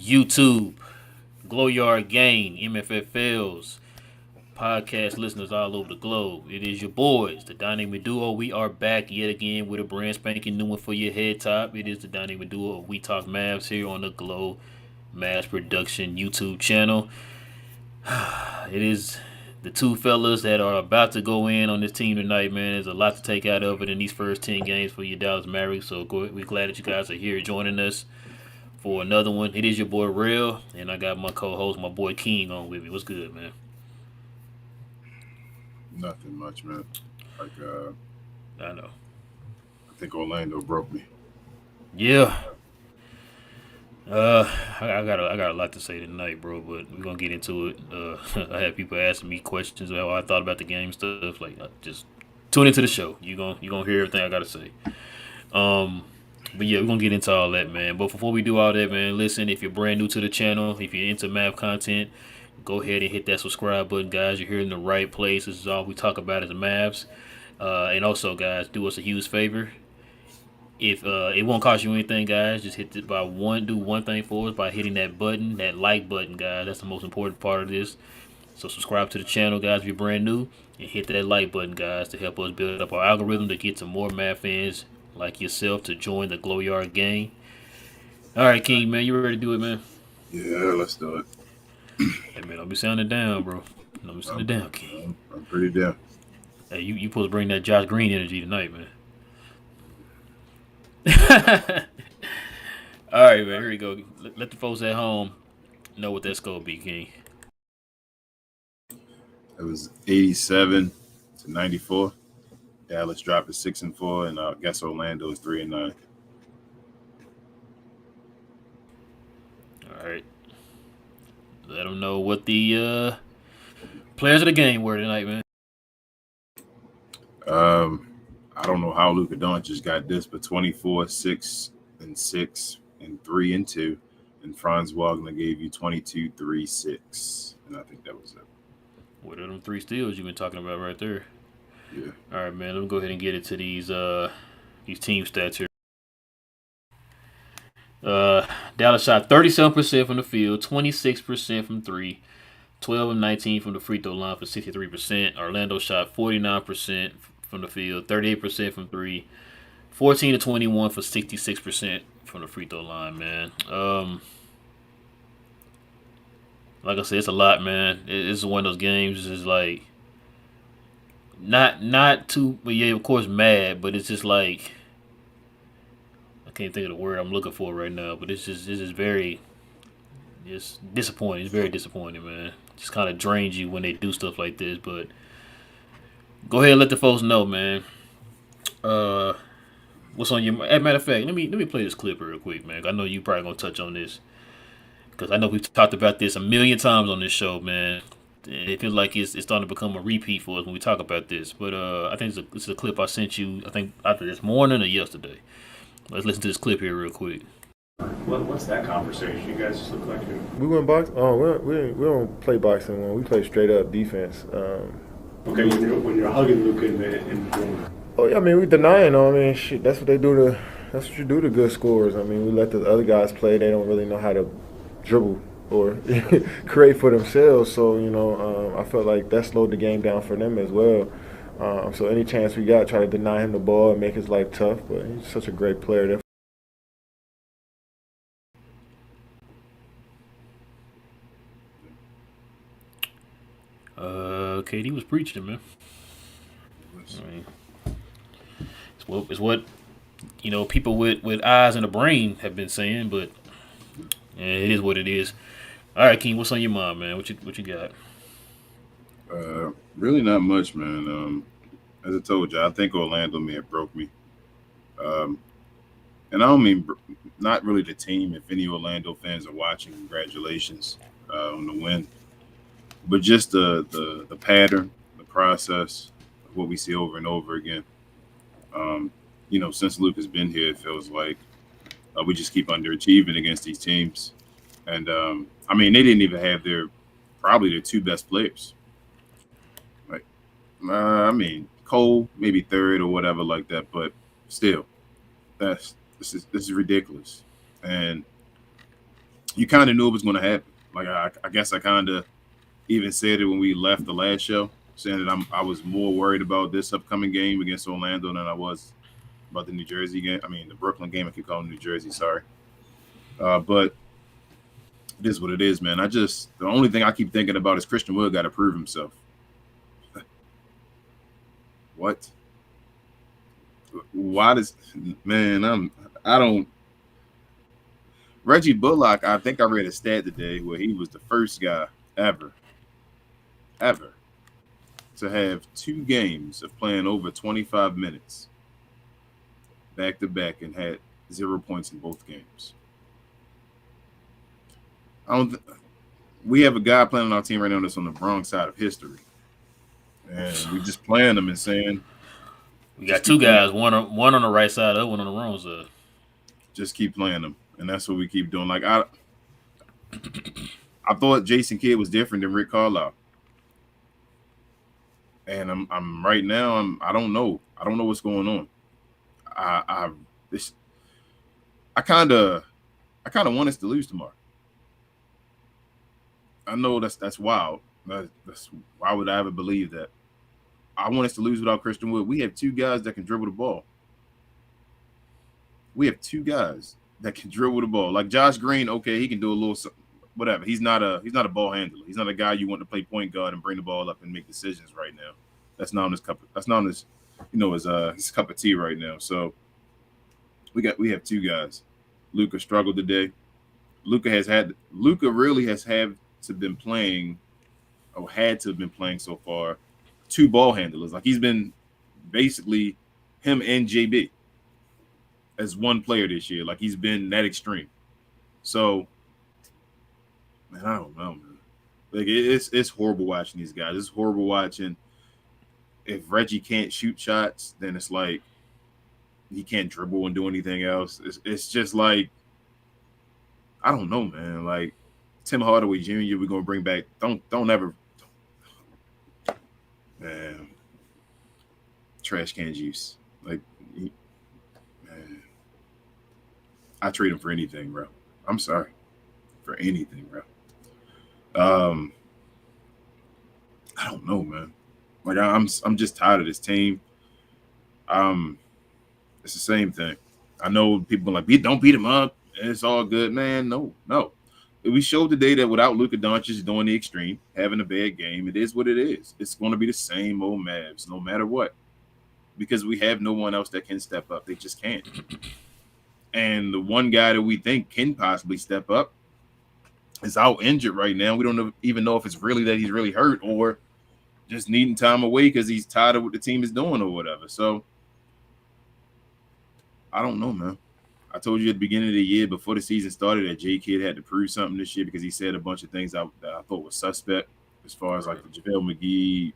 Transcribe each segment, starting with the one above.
YouTube, Glow Yard Gang, MFFLs, podcast listeners all over the globe. It is your boys, the Dynamic Duo. We are back yet again with a brand spanking new one for your head top. It is the Dynamic Duo of We Talk Mavs here on the Glow Mavs Production YouTube channel. It is the two fellas that are about to go in on this team tonight, man. There's a lot to take out of it in these first 10 games for your Dallas Mavericks. So we're glad that you guys are here joining us for another one. It is your boy Real, and I got my co-host, my boy King, on with me. What's good, man? Nothing much, man. Like, I know. I think Orlando broke me. Yeah. Uh, I got a lot to say tonight, bro. But we're gonna get into it. I had people asking me questions about how I thought about the game stuff. Like, just tune into the show. You gonna hear everything I gotta say. Um, but yeah, we're gonna get into all that, man. But before we do all that, man, listen. If you're brand new to the channel, if you're into math content, go ahead and hit that subscribe button, guys. You're here in the right place. This is all we talk about as Mavs. And also, guys, do us a huge favor. If it won't cost you anything, guys, just hit it by do one thing for us by hitting that button, that like button, guys. That's the most important part of this. So subscribe to the channel, guys, if you're brand new, and hit that like button, guys, to help us build up our algorithm to get some more Mad fans like yourself to join the Glow Yard gang. All right, King, man, you ready to do it, man? Yeah, let's do it. Hey, man, don't be sounding down, bro. Don't be sounding I'm, down, King. I'm pretty down. Hey, you supposed to bring that Josh Green energy tonight, man. All right, man. Here we go. Let the folks at home know what that's gonna be, King. It was 87-94. Dallas dropped to 6-4, and I guess Orlando is 3-9. All right. Let them know what the players of the game were tonight, man. I don't know how Luka Doncic got this, but 24, 6-6, and 3-2. And Franz Wagner gave you 22, 3, 6. And I think that was it. What are them three steals you've been talking about right there? Yeah. All right, man. Let me go ahead and get into these team stats here. Dallas shot 37% from the field, 26% from three, 12 and 19 from the free throw line for 63%. Orlando shot 49% from the field, 38% from three, 14 to 21 for 66% from the free throw line, man. Like I said, it's a lot, man. It's one of those games. It's like not too, but yeah, of course, mad. But it's just like I can't think of the word I'm looking for right now. But it's just very just disappointing. It's very disappointing, man. Just kind of drains you when they do stuff like this. But go ahead and let the folks know, man. Uh, what's on your? As a matter of fact, let me play this clip real quick, man. I know you probably gonna touch on this because I know we've talked about this a million times on this show, man. And it feels like it's starting to become a repeat for us when we talk about this. But I think it's a clip I sent you. I think either this morning or yesterday. Let's listen to this clip here real quick. What's that conversation? You guys just look like you. We went box. Oh, we don't play boxing. When we play straight up defense. Okay, when you're hugging Luca in the Oh yeah, I mean we denying. I mean shit. That's what they do to. That's what you do to good scorers. I mean we let the other guys play. They don't really know how to dribble or create for themselves. So I felt like that slowed the game down for them as well. So any chance we got, try to deny him the ball and make his life tough. But he's such a great player. KD was preaching, man. I mean, it's what people with eyes and a brain have been saying, but yeah, it is what it is. All right, King, what's on your mind, man? What you got? Really not much, man. As I told you, I think Orlando may have broke me. Um, and I don't mean not really the team. If any Orlando fans are watching, congratulations on the win. But just the pattern, the process, of what we see over and over again. Um, since Luke has been here, it feels like we just keep underachieving against these teams. And I mean, they didn't even have probably their two best players. Like, I mean, Cole maybe third or whatever like that, but still, this is ridiculous. And you kind of knew it was going to happen. Like I guess I kind of even said it when we left the last show, saying that I was more worried about this upcoming game against Orlando than I was about the New Jersey game. I mean, the Brooklyn game. I keep calling New Jersey. Sorry, but it is what it is, man. The only thing I keep thinking about is Christian Wood got to prove himself. What? Why does man? I don't. Reggie Bullock. I think I read a stat today where he was the first guy ever to have 2 games of playing over 25 minutes back to back and had 0 points in both games. I don't. We have a guy playing on our team right now that's on the wrong side of history, and we just playing them and saying, We got 2 guys, one on the right side, the other one on the wrong side. just keep playing them, and that's what we keep doing. Like I thought Jason Kidd was different than Rick Carlisle, and I'm right now. I don't know. I don't know what's going on. I kind of want us to lose tomorrow. I know that's wild. That's why would I ever believe that? I want us to lose without Christian Wood. We have 2 guys that can dribble the ball. We have 2 guys that can dribble the ball. Like Josh Green, okay, he can do a little whatever. He's not a ball handler. He's not a guy you want to play point guard and bring the ball up and make decisions right now. That's not on his cup. That's not on his his cup of tea right now. So we have 2 guys. Luka struggled today. Luka really has had to been playing or had to have been playing so far 2 ball handlers. Like he's been basically him and JB as one player this year. Like he's been that extreme. So man, I don't know, man. Like it's horrible watching these guys. It's horrible watching. If Reggie can't shoot shots, then it's like he can't dribble and do anything else. It's just like I don't know, man. Like Tim Hardaway Jr. We're gonna bring back. Don't ever, man. Trash can juice. Like, man, I trade him for anything, bro. I'm sorry, for anything, bro. I don't know, man. Like I'm just tired of this team. It's the same thing. I know people are like, don't beat him up. It's all good, man. No. We showed today that without Luka Doncic doing the extreme, having a bad game, it is what it is. It's going to be the same old Mavs, no matter what, because we have no one else that can step up. They just can't. And the one guy that we think can possibly step up is out injured right now. We don't even know if it's really that he's really hurt or just needing time away because he's tired of what the team is doing or whatever. So I don't know, man. I told you at the beginning of the year before the season started that J Kidd had to prove something this year because he said a bunch of things that I thought was suspect as far as like the JaVale McGee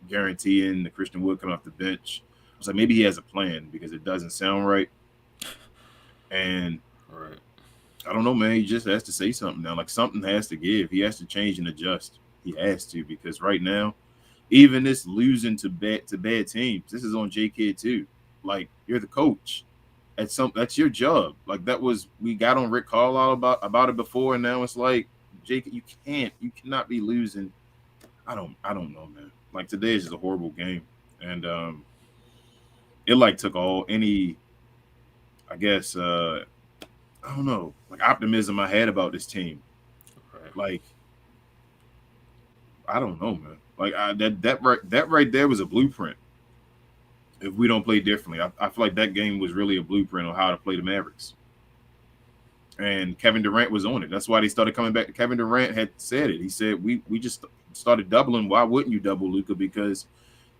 guaranteeing the Christian Wood coming off the bench. I was like, maybe he has a plan because it doesn't sound right. And Right. I don't know, man. He just has to say something now. Like something has to give. He has to change and adjust. He has to because right now, even this losing to bad teams, this is on J Kidd too. Like you're the coach. That's your job. Like we got on Rick Carlisle about it before, and now it's like, Jake, you cannot be losing. I don't know, man. Like today is just a horrible game, and it like took I guess I don't know, like optimism I had about this team. Right. Like I don't know, man. Like that right there was a blueprint. If we don't play differently, I feel like that game was really a blueprint on how to play the Mavericks. And Kevin Durant was on it. That's why they started coming back. Kevin Durant had said it. He said, we just started doubling. Why wouldn't you double Luka? Because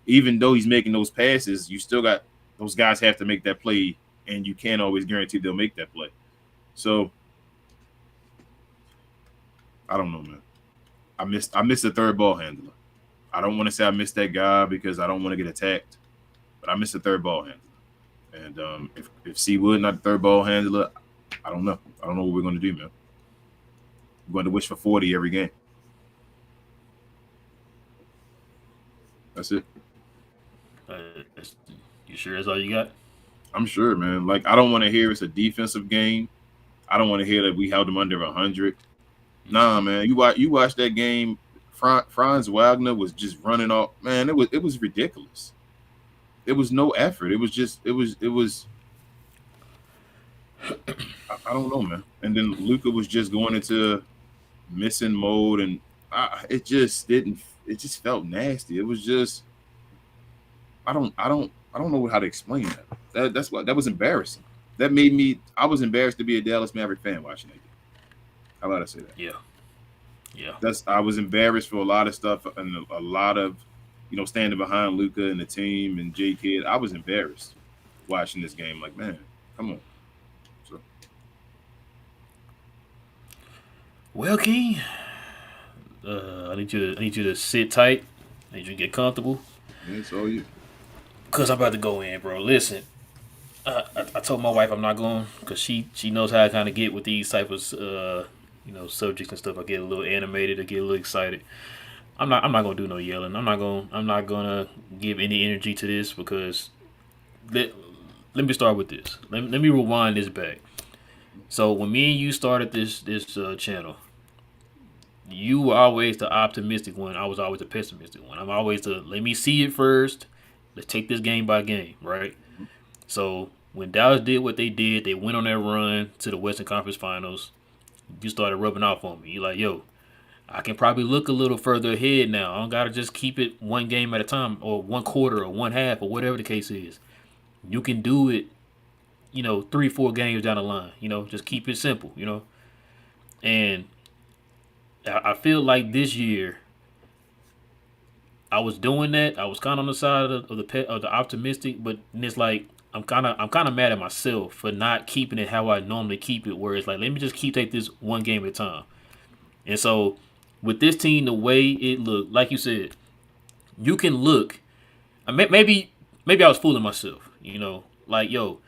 even though he's making those passes, you still got those guys have to make that play, and you can't always guarantee they'll make that play. So I don't know, man. I missed the third ball handler. I don't want to say I missed that guy because I don't want to get attacked. But I missed the third ball handler. And if C Wood not the third ball handler, I don't know. I don't know what we're going to do, man. We're going to wish for 40 every game. That's it. You sure that's all you got? I'm sure, man. Like, I don't want to hear it's a defensive game. I don't want to hear that we held them under 100. Nah, man, you watch that game. Franz Wagner was just running off. Man, it was ridiculous. It was no effort. It was just it was. I don't know, man. And then Luca was just going into missing mode, and it just didn't. It just felt nasty. It was just. I don't know how to explain that. That's what that was embarrassing. That made me. I was embarrassed to be a Dallas Maverick fan watching that game. How about I say that? Yeah, yeah. I was embarrassed for a lot of stuff and a lot of, standing behind Luca and the team and J Kidd. I was embarrassed watching this game. Like, man, come on. So Well, King, I need you to sit tight. I need you to get comfortable. yeah, it's all you. Cause I'm about to go in, bro. Listen, I told my wife I'm not going because she knows how I kind of get with these type of subjects and stuff. I get a little animated, I get a little excited. I'm not gonna do no yelling. I'm not gonna give any energy to this because let me start with this. Let me rewind this back. So when me and you started this channel, you were always the optimistic one. I was always the pessimistic one. I'm always the let me see it first. Let's take this game by game, right? So when Dallas did what they did, they went on that run to the Western Conference Finals. You started rubbing off on me. You're like, yo, I can probably look a little further ahead now. I don't gotta just keep it one game at a time, or one quarter, or one half, or whatever the case is. You can do it, 3-4 games down the line. Just keep it simple. And I feel like this year I was doing that. I was kind of on the side of the optimistic, but it's like I'm kind of mad at myself for not keeping it how I normally keep it. Where it's like, let me just take this one game at a time. And so with this team, the way it looked, like you said, you can look. Maybe I was fooling myself. Like, yo,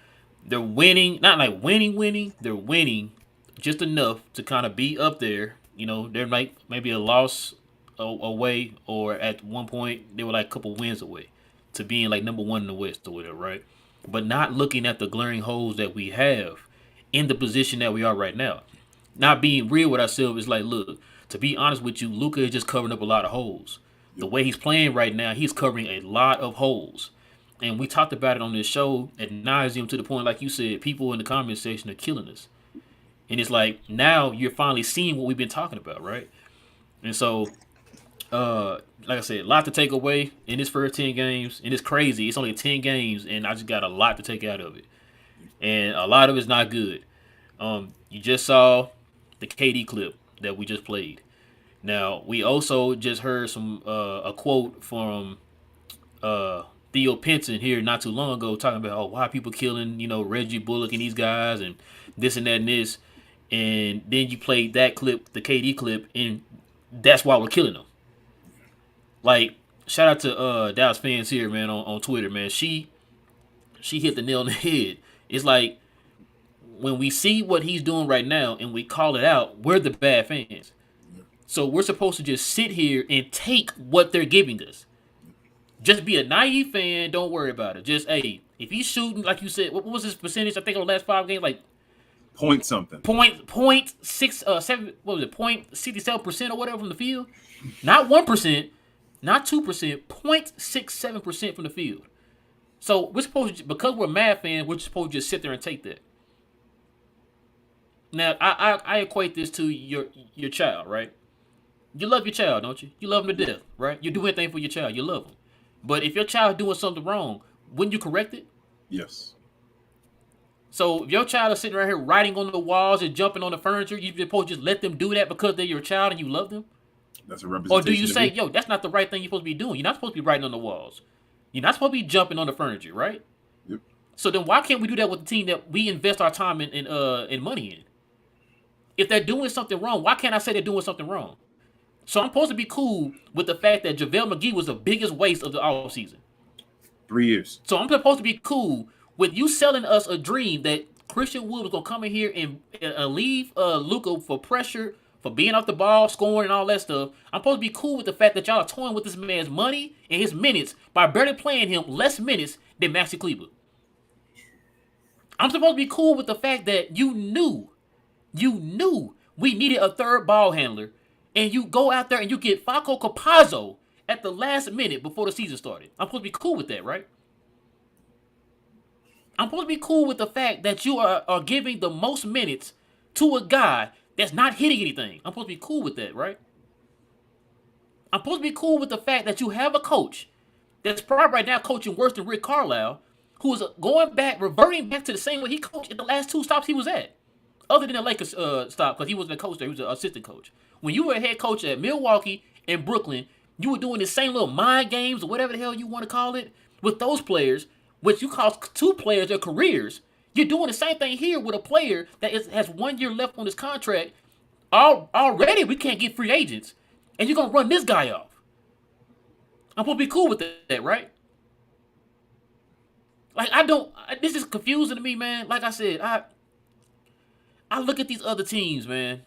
they're winning, not like winning. They're winning just enough to kind of be up there. They're like maybe a loss away, or at one point they were like a couple wins away to being like number one in the West or whatever, right? But not looking at the glaring holes that we have in the position that we are right now. Not being real with ourselves is like, look, to be honest with you, Luka is just covering up a lot of holes. The way he's playing right now, he's covering a lot of holes. And we talked about it on this show ad nauseum to the point, like you said, people in the comment section are killing us. And it's like, now you're finally seeing what we've been talking about, right? And so, like I said, a lot to take away in this first 10 games. And it's crazy. It's only 10 games, and I just got a lot to take out of it. And a lot of it's not good. You just saw the KD clip that we just played. Now, we also just heard a quote from Theo Pinson here not too long ago talking about, why people killing, Reggie Bullock and these guys and this and that and this. And then you played that clip, the KD clip, and that's why we're killing them. Like, shout out to Dallas fans here, man, on Twitter, man. She hit the nail on the head. It's like, when we see what he's doing right now and we call it out, we're the bad fans. So we're supposed to just sit here and take what they're giving us. Just be a naive fan. Don't worry about it. Just, hey, if he's shooting, like you said, what was his percentage? I think on the last 5 games, like Point something. point 7, what was it? 0.67% or whatever from the field. Not 1%, not 2%, 0.67% from the field. So we're supposed to, because we're Mad fans, we're supposed to just sit there and take that. Now, I equate this to your child, right? You love your child, don't you? You love them to death, right? You do anything for your child. You love them. But if your child doing something wrong, wouldn't you correct it? Yes. So if your child is sitting right here writing on the walls and jumping on the furniture, you supposed to just let them do that because they're your child and you love them? That's a representation. Or do you say, yo, that's not the right thing you're supposed to be doing. You're not supposed to be writing on the walls. You're not supposed to be jumping on the furniture, right? Yep. So then why can't we do that with the team that we invest our time and money in? If they're doing something wrong, why can't I say they're doing something wrong? So I'm supposed to be cool with the fact that JaVale McGee was the biggest waste of the offseason. 3 years. So I'm supposed to be cool with you selling us a dream that Christian Wood was going to come in here and leave Luka for pressure, for being off the ball, scoring, and all that stuff. I'm supposed to be cool with the fact that y'all are toying with this man's money and his minutes by barely playing him less minutes than Maxi Kleber. I'm supposed to be cool with the fact that you knew You knew we needed a third ball handler, and you go out there and you get Faco Capazzo at the last minute before the season started. I'm supposed to be cool with that, right? I'm supposed to be cool with the fact that you are giving the most minutes to a guy that's not hitting anything. I'm supposed to be cool with that, right? I'm supposed to be cool with the fact that you have a coach that's probably right now coaching worse than Rick Carlisle, who is reverting back to the same way he coached at the last two stops he was at. Other than the Lakers stop, because he wasn't a coach there, he was an assistant coach. When you were a head coach at Milwaukee and Brooklyn, you were doing the same little mind games or whatever the hell you want to call it with those players, which you cost two players their careers. You're doing the same thing here with a player that has 1 year left on his contract. Already, we can't get free agents, and you're gonna run this guy off. I'm supposed to be cool with that, right? Like this is confusing to me, man. Like I said, I look at these other teams, man,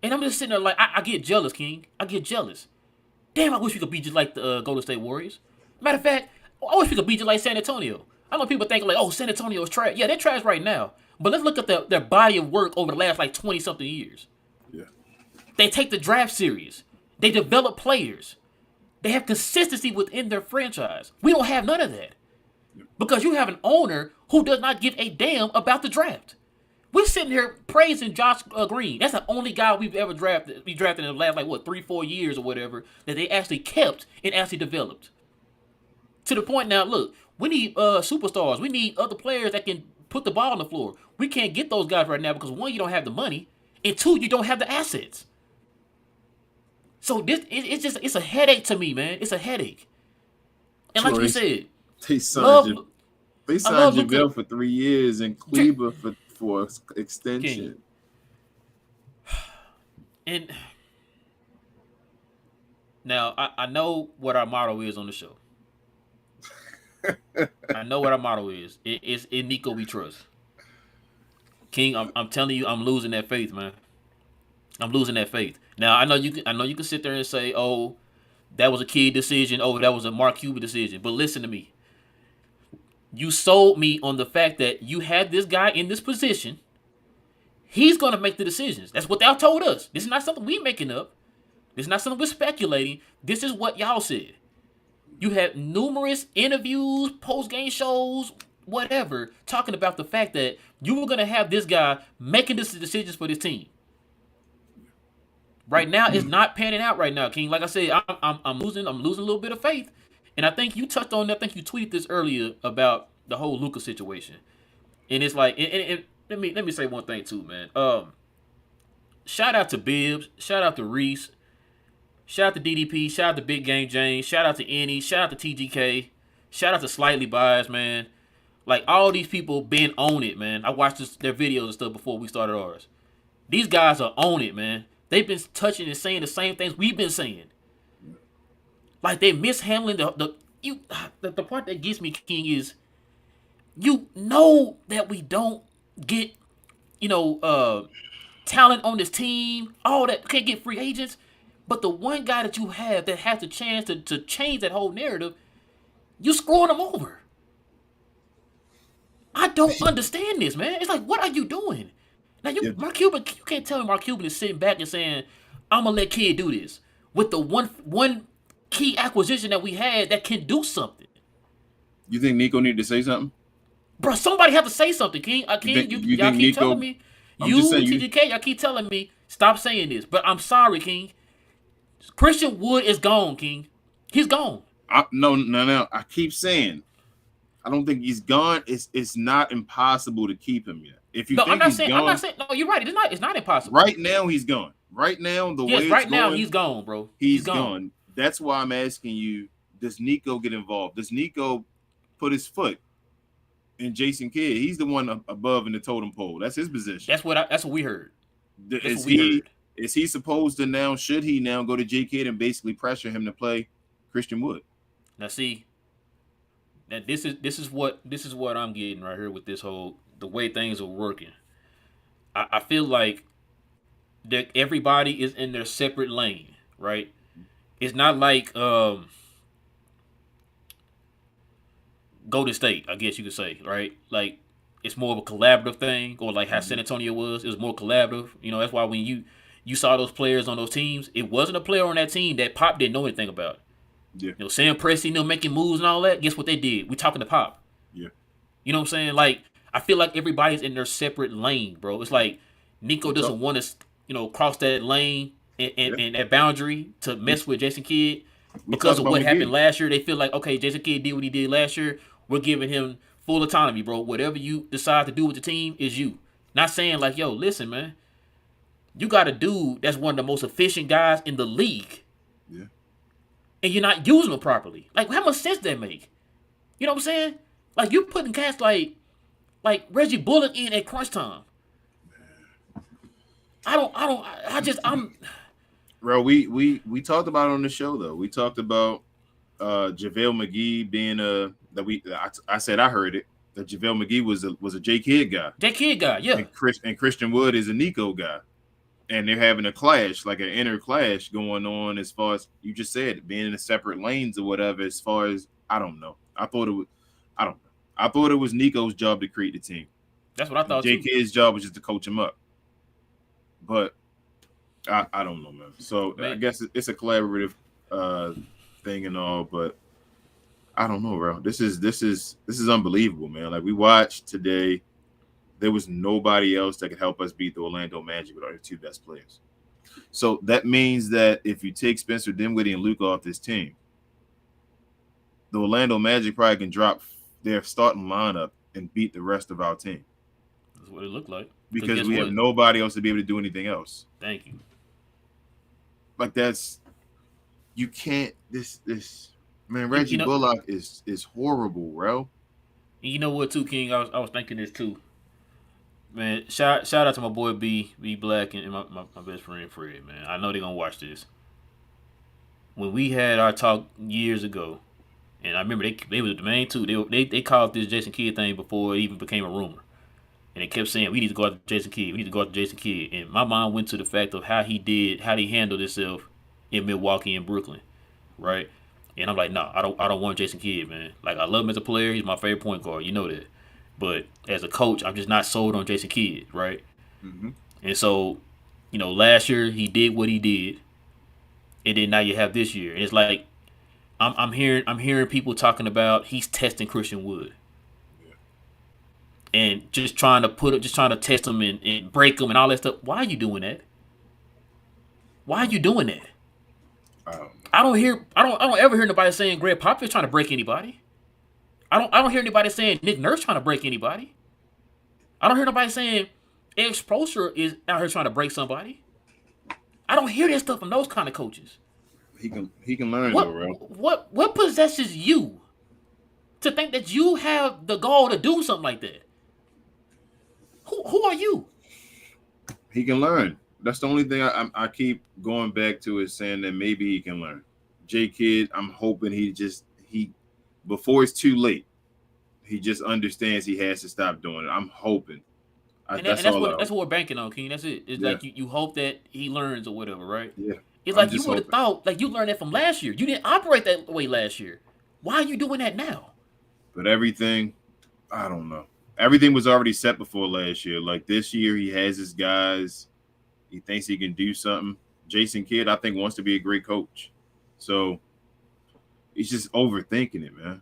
and I'm just sitting there like I get jealous, King. I get jealous. Damn, I wish we could be just like the Golden State Warriors. Matter of fact, I wish we could be just like San Antonio. I know people think like, oh, San Antonio is trash. Yeah, they're trash right now. But let's look at their body of work over the last like 20-something years. Yeah. They take the draft serious. They develop players. They have consistency within their franchise. We don't have none of that. Because you have an owner who does not give a damn about the draft. We're sitting here praising Josh Green. That's the only guy we've ever drafted. We drafted in the last 3-4 years or whatever that they actually kept and actually developed. To the point now, look, we need superstars. We need other players that can put the ball on the floor. We can't get those guys right now because one, you don't have the money, and two, you don't have the assets. So it's a headache to me, man. It's a headache. And like you said, they signed JaVale Luka for 3 years and Kleber for extension. King. And now I know what our motto is on the show. I know what our motto is. It's in Nico we trust. King, I'm telling you, I'm losing that faith, man. I'm losing that faith. Now I know you can sit there and say, oh, that was a key decision. Oh, that was a Mark Cuban decision. But listen to me. You sold me on the fact that you had this guy in this position. He's going to make the decisions. That's what y'all told us. This is not something we making up. This is not something we're speculating. This is what y'all said. You had numerous interviews, post-game shows, whatever, talking about the fact that you were going to have this guy making the decisions for this team. Right now, it's not panning out right now, King. Like I said, I'm losing a little bit of faith. And I think you touched on that. I think you tweeted this earlier about the whole Luka situation. And it's like, and let me say one thing too, man. Shout out to Bibbs. Shout out to Reese. Shout out to DDP. Shout out to Big Game James. Shout out to Annie. Shout out to TGK. Shout out to Slightly Biased, man. Like, all these people been on it, man. I watched their videos and stuff before we started ours. These guys are on it, man. They've been touching and saying the same things we've been saying. Like, they mishandling the part that gets me, King, is you know that we don't get, talent on this team, all that, can't get free agents. But the one guy that you have that has the chance to change that whole narrative, you screwing him over. I don't understand this, man. It's like, what are you doing? Now, Mark Cuban, you can't tell me Mark Cuban is sitting back and saying, I'm going to let Kid do this. With the one key acquisition that we had that can do something. You think Nico need to say something? Bro, somebody have to say something, King. Y'all keep telling me. TGK, y'all keep telling me, stop saying this. But I'm sorry, King. Christian Wood is gone, King. He's gone. No. I keep saying, I don't think he's gone. It's not impossible to keep him yet. If you think I'm not saying. No, you're right. It's not impossible. Right now, he's gone. Right now, he's gone, bro. He's gone. That's why I'm asking you: does Nico get involved? Does Nico put his foot in Jason Kidd? He's the one above in the totem pole. That's his position. That's what we heard. Is he supposed to now? Should he now go to J Kidd and basically pressure him to play Christian Wood? Now, see, that this is what I'm getting right here with this whole the way things are working. I feel like that everybody is in their separate lane, right? It's not like Golden State, I guess you could say, right? Like it's more of a collaborative thing, or like how Mhm. San Antonio was. It was more collaborative. That's why when you saw those players on those teams, it wasn't a player on that team that Pop didn't know anything about. Yeah, Sam Presti, making moves and all that. Guess what they did? We talking to Pop. yeah. You know what I'm saying? Like, I feel like everybody's in their separate lane, bro. It's like Nico We talk. doesn't want to, cross that lane and, Yeah, and, and that boundary to we, mess with Jason Kidd we because talked of about what happened McGee. last year. They feel like, okay, Jason Kidd did what he did last year. We're giving him full autonomy, bro. Whatever you decide to do with the team is you. Not saying like, yo, listen, man, you got a dude that's one of the most efficient guys in the league, Yeah, and you're not using him properly. Like, how much sense that make? You know what I'm saying? Like, you putting cats like Reggie Bullock in at crunch time. I'm bro. We talked about it on the show though. We talked about JaVale McGee being I said I heard it that JaVale McGee was a J Kidd guy, that kid guy, yeah. and Christian Wood is a Nico guy, and they're having a clash, like an inner clash going on as far as you just said, being in the separate lanes or whatever. As far as I don't know, I thought it was I don't know. I thought it was Nico's job to create the team. That's what I thought J too. Kidd's job was just to coach him up, but I don't know, man. So I Man, guess it's a collaborative thing and all, but I don't know, bro. This is unbelievable, man. Like we watched today, there was nobody else that could help us beat the Orlando Magic with our two best players. So that means that if you take Spencer Dinwiddie and Luka off this team, the Orlando Magic probably can drop their starting lineup and beat the rest of our team that's what it looked like. because Guess we have what? nobody else to be able to do anything else. Thank you. Like that's you can't this man. You, Reggie you know, Bullock is horrible, bro. and you know what too, King? I was thinking this too. Man, shout out to my boy B Black and my best friend Fred, man. I know they're gonna watch this. When we had our talk years ago, and I remember they was the main two. They called this Jason Kidd thing before it even became a rumor. And they kept saying we need to go after Jason Kidd. We need to go after Jason Kidd. And my mind went to the fact of how he handled himself in Milwaukee and Brooklyn, right? And I'm like, nah, I don't want Jason Kidd, man. Like I love him as a player. He's my favorite point guard. You know that. But as a coach, I'm just not sold on Jason Kidd, right? Mm-hmm. And so, last year he did what he did, and then now you have this year, and it's like I'm hearing people talking about he's testing Christian Wood. And just trying to test him and break him and all that stuff. Why are you doing that? Why are you doing that? I don't ever hear nobody saying Greg Popovich trying to break anybody. I don't hear anybody saying Nick Nurse trying to break anybody. I don't hear nobody saying Eric Spoelstra is out here trying to break somebody. I don't hear that stuff from those kind of coaches. He can learn What though, bro. what possesses you to think that you have the gall to do something like that? Who are you? He can learn. That's the only thing I keep going back to is saying that maybe he can learn. J Kidd, I'm hoping he before it's too late, he just understands he has to stop doing it. I'm hoping. That's what we're banking on, King. That's it. It's Yeah. like you hope that he learns or whatever, right? Yeah. It's I'm like you just would have hoping. thought, like you learned that from last year. You didn't operate that way last year. Why are you doing that now? But everything, I don't know. Everything was already set before last year. Like this year, he has his guys. He thinks he can do something. Jason Kidd, I think, wants to be a great coach. So he's just overthinking it, man.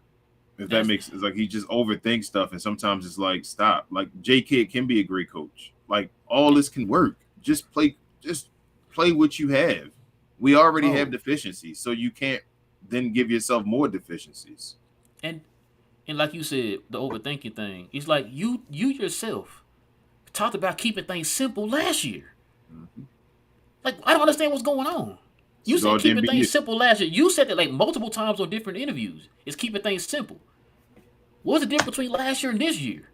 If that makes it's like he just overthinks stuff, and sometimes it's like stop. Like J Kidd can be a great coach. Like all this can work. Just play what you have. We already have deficiencies, so you can't then give yourself more deficiencies. And like you said, the overthinking thing. It's like you yourself talked about keeping things simple last year. Mm-hmm. Like I don't understand what's going on. You said keeping things simple last year. You said that like multiple times on different interviews. It's keeping things simple. What's the difference between last year and this year?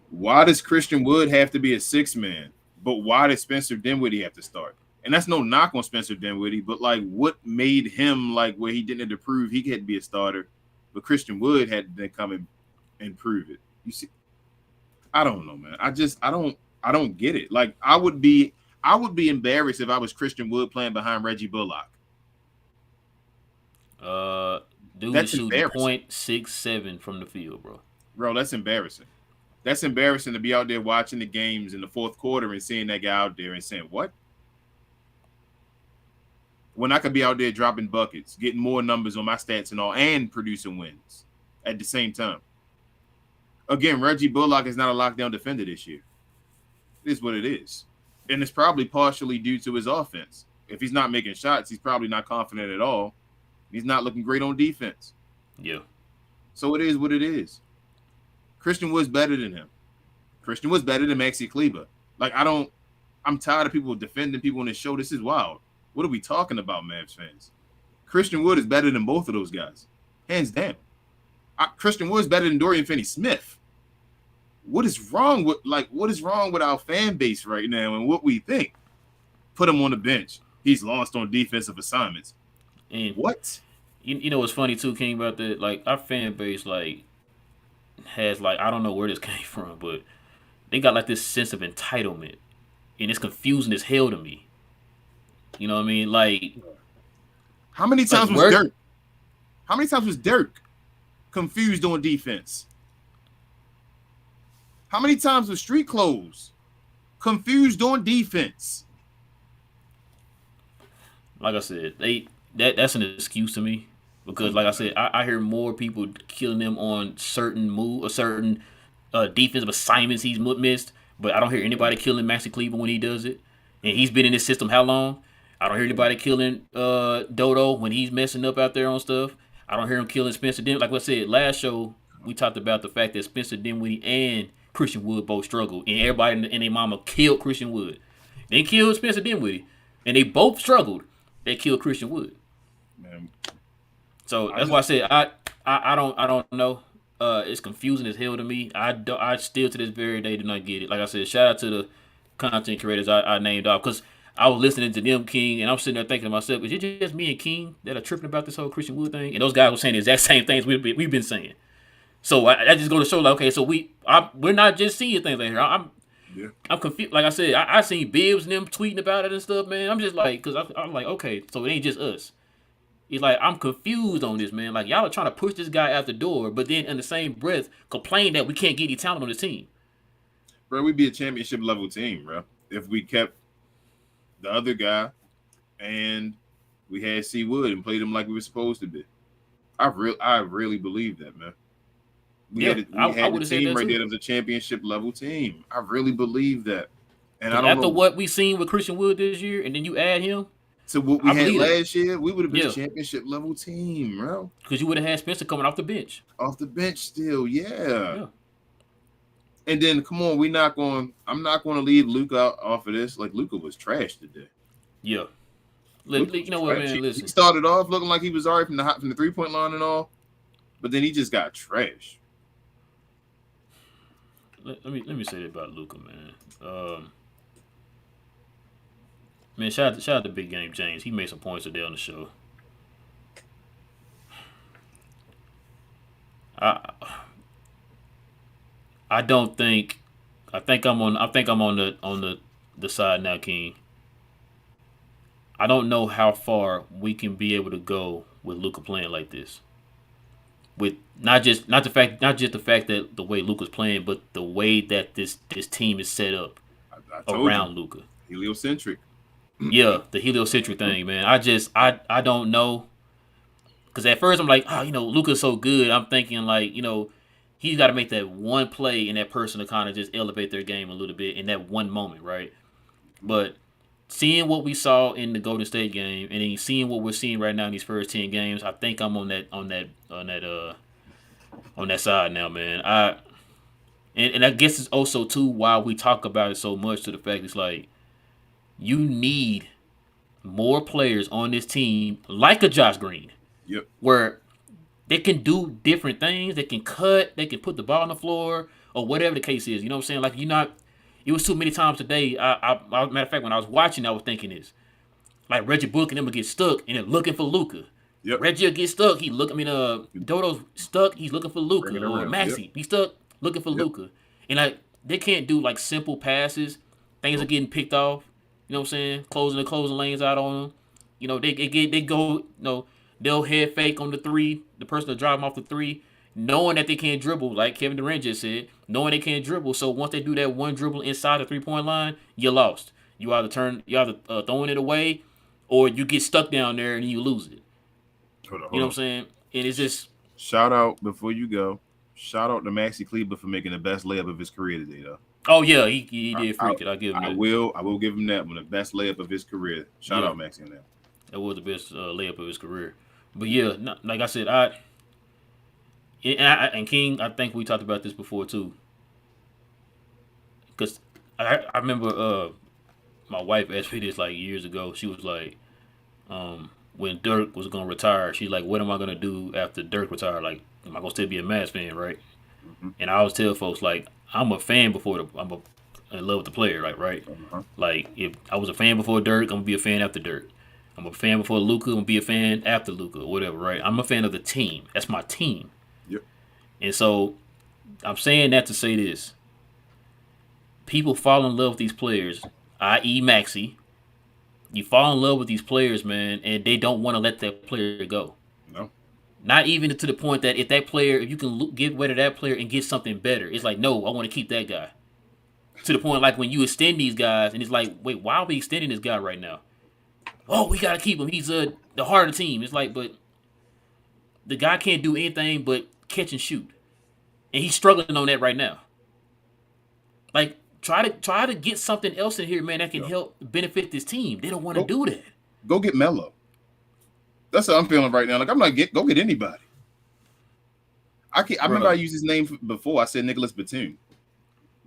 Why does Christian Wood have to be a six man? But why does Spencer Dinwiddie have to start? And that's no knock on Spencer Dinwiddie, but like what made him like where he didn't have to prove he had to be a starter, but Christian Wood had to come and prove it. You see, I don't know, man. I don't get it. Like I would be embarrassed if I was Christian Wood playing behind Reggie Bullock. Dude That's shooting embarrassing. .67 from the field, bro. Bro, that's embarrassing. That's embarrassing to be out there watching the games in the fourth quarter and seeing that guy out there and saying, what? When I could be out there dropping buckets, getting more numbers on my stats and all, and producing wins at the same time. Again, Reggie Bullock is not a lockdown defender this year. It is what it is. And it's probably partially due to his offense. If he's not making shots, he's probably not confident at all. He's not looking great on defense. Yeah. So it is what it is. Christian Wood's better than him. Christian Wood's better than Maxi Kleber. Like, I'm tired of people defending people on this show. This is wild. What are we talking about, Mavs fans? Christian Wood is better than both of those guys. Hands down. Christian Wood is better than Dorian Finney-Smith. What is wrong with our fan base right now and what we think? Put him on the bench. He's lost on defensive assignments. And what? You know what's funny too, King, about that? Like, our fan base has I don't know where this came from, but they got this sense of entitlement, and it's confusing as hell to me. You know what I mean? How many times was Dirk? How many times was Dirk confused on defense? How many times was Street Clothes confused on defense? Like I said, that's an excuse to me because, like I said, I hear more people killing them on certain defensive assignments he's missed, but I don't hear anybody killing Maxi Kleber when he does it. And he's been in this system how long? I don't hear anybody killing Dodo when he's messing up out there on stuff. I don't hear him killing Spencer Dinwiddie. Like I said, last show, we talked about the fact that Spencer Dinwiddie and Christian Wood both struggled. And everybody and their mama killed Christian Wood. They killed Spencer Dinwiddie. And they both struggled. They killed Christian Wood. Man. So that's why I said I don't know. It's confusing as hell to me. I still to this very day do not get it. Like I said, shout out to the content creators I named off because I was listening to them, King, and I'm sitting there thinking to myself, is it just me and King that are tripping about this whole Christian Wood thing? And those guys were saying the exact same things we've been saying. So I just go to show okay, so we're not just seeing things like here. I'm confused. Like I said, I seen Bibbs and them tweeting about it and stuff, man. I'm just because I'm like, okay, so it ain't just us. It's I'm confused on this, man. Like, y'all are trying to push this guy out the door, but then in the same breath, complain that we can't get any talent on the team. Bro, we'd be a championship level team, bro, if we kept the other guy and we had C. Wood and played him like we were supposed to be. I really believe that, man. We had the team right there that was a championship level team. I really believe that. And I don't after what we seen with Christian Wood this year, and then you add him to what we had last year, we would have been a championship level team, bro. Because you would have had Spencer coming off the bench. Off the bench still, yeah. And then come on, I'm not going to leave Luka off of this. Like, Luka was trash today. Yeah. You know what, man? Listen. He started off looking like he was all right from the 3-point line and all, but then he just got trash. Let me say that about Luka, man. Man, shout out to Big Game James. He made some points today on the show. I don't think. I think I'm on the side now, King. I don't know how far we can be able to go with Luka playing like this. With not just the fact that the way Luka's playing, but the way that this team is set up around Luka. Heliocentric. Yeah, the heliocentric thing, man. I don't know. Because at first I'm like, Luka's so good. I'm thinking he's got to make that one play and that person to kind of just elevate their game a little bit in that one moment, right? But seeing what we saw in the Golden State game and then seeing what we're seeing right now in these first 10 games, I think I'm on that side now, man. And I guess it's also too why we talk about it so much to the fact it's you need more players on this team like a Josh Green. Yep. Where they can do different things. They can cut. They can put the ball on the floor or whatever the case is. You know what I'm saying? It was too many times today. Matter of fact, when I was watching, I was thinking this. Like Reggie Book and them would get stuck and they're looking for Luka. Yep. Reggie will get stuck. Dodo's stuck. He's looking for Luka. Or Maxey, he's stuck looking for Luka. And they can't do simple passes. Things are getting picked off. You know what I'm saying? Closing lanes out on them. They go. They'll head fake on the three. The person will drive them off the three. knowing that they can't dribble, like Kevin Durant just said, knowing they can't dribble. So once they do that one dribble inside the 3-point line, you're lost. You either throwing it away, or you get stuck down there and you lose it. Hold on, You know what I'm saying? And it's just shout out before you go. Shout out to Maxi Kleber for making the best layup of his career today, though. oh yeah, he did freak it. I'll give him I that. will give him that one, the best layup of his career. Shout Yeah. out Maxi on that. That was the best layup of his career. But yeah, like I said, and King, I think we talked about this before too. Because I remember my wife asked me this like years ago. She was like, when Dirk was gonna retire, she's like, "What am I gonna do after Dirk retired? Like, am I gonna still be a Mavs fan, right?" Mm-hmm. And I always tell folks like, I'm a fan in love with the player, right? Uh-huh. Like, if I was a fan before Dirk, I'm gonna be a fan after Dirk. I'm a fan before Luka, I'm gonna be a fan after Luka, or whatever, right? I'm a fan of the team. That's my team. Yep. And so, I'm saying that to say this: people fall in love with these players, i.e., Maxi. You fall in love with these players, man, and they don't want to let that player go. No. Not even to the point that if you can get rid of that player and get something better, it's like, no, I want to keep that guy. To the point, like, when you extend these guys, and it's like, wait, why are we extending this guy right now? Oh, we got to keep him. He's the heart of the team. It's like, but the guy can't do anything but catch and shoot. And he's struggling on that right now. Like, try to get something else in here, man, that can help benefit this team. They don't want to do that. Go get Melo. That's how I'm feeling right now. Like, I'm like, go get anybody. I remember I used his name before. I said Nicholas Batum.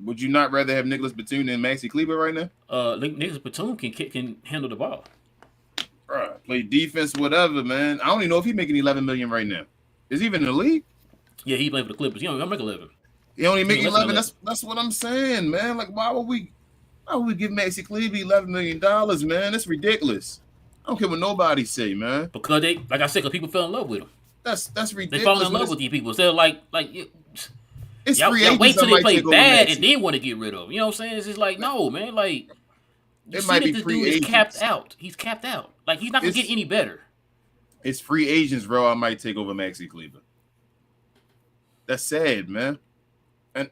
Would you not rather have Nicholas Batum than Maxi Kleber right now? Nicholas Batum can handle the ball. Right. Play defense, whatever, man. I don't even know if he's making $11 million right now. Is he even in the league? Yeah, he playing for the Clippers. He don't make 11. He only making 11. That's what I'm saying, man. Like, why would we give Maxi Kleber $11 million, man? That's ridiculous. I don't care what nobody say, man. Because like I said, because people fell in love with him. That's ridiculous. They fall in love with these people. So it's y'all free agents. Wait till they play bad Maxi. and then want to get rid of him. You know what I'm saying? It's just like, no, man. Like, it might be free agents. Is capped out. He's capped out. Like, he's not gonna get any better. It's free agents, bro. I might take over Maxi Kleber. That's sad, man. And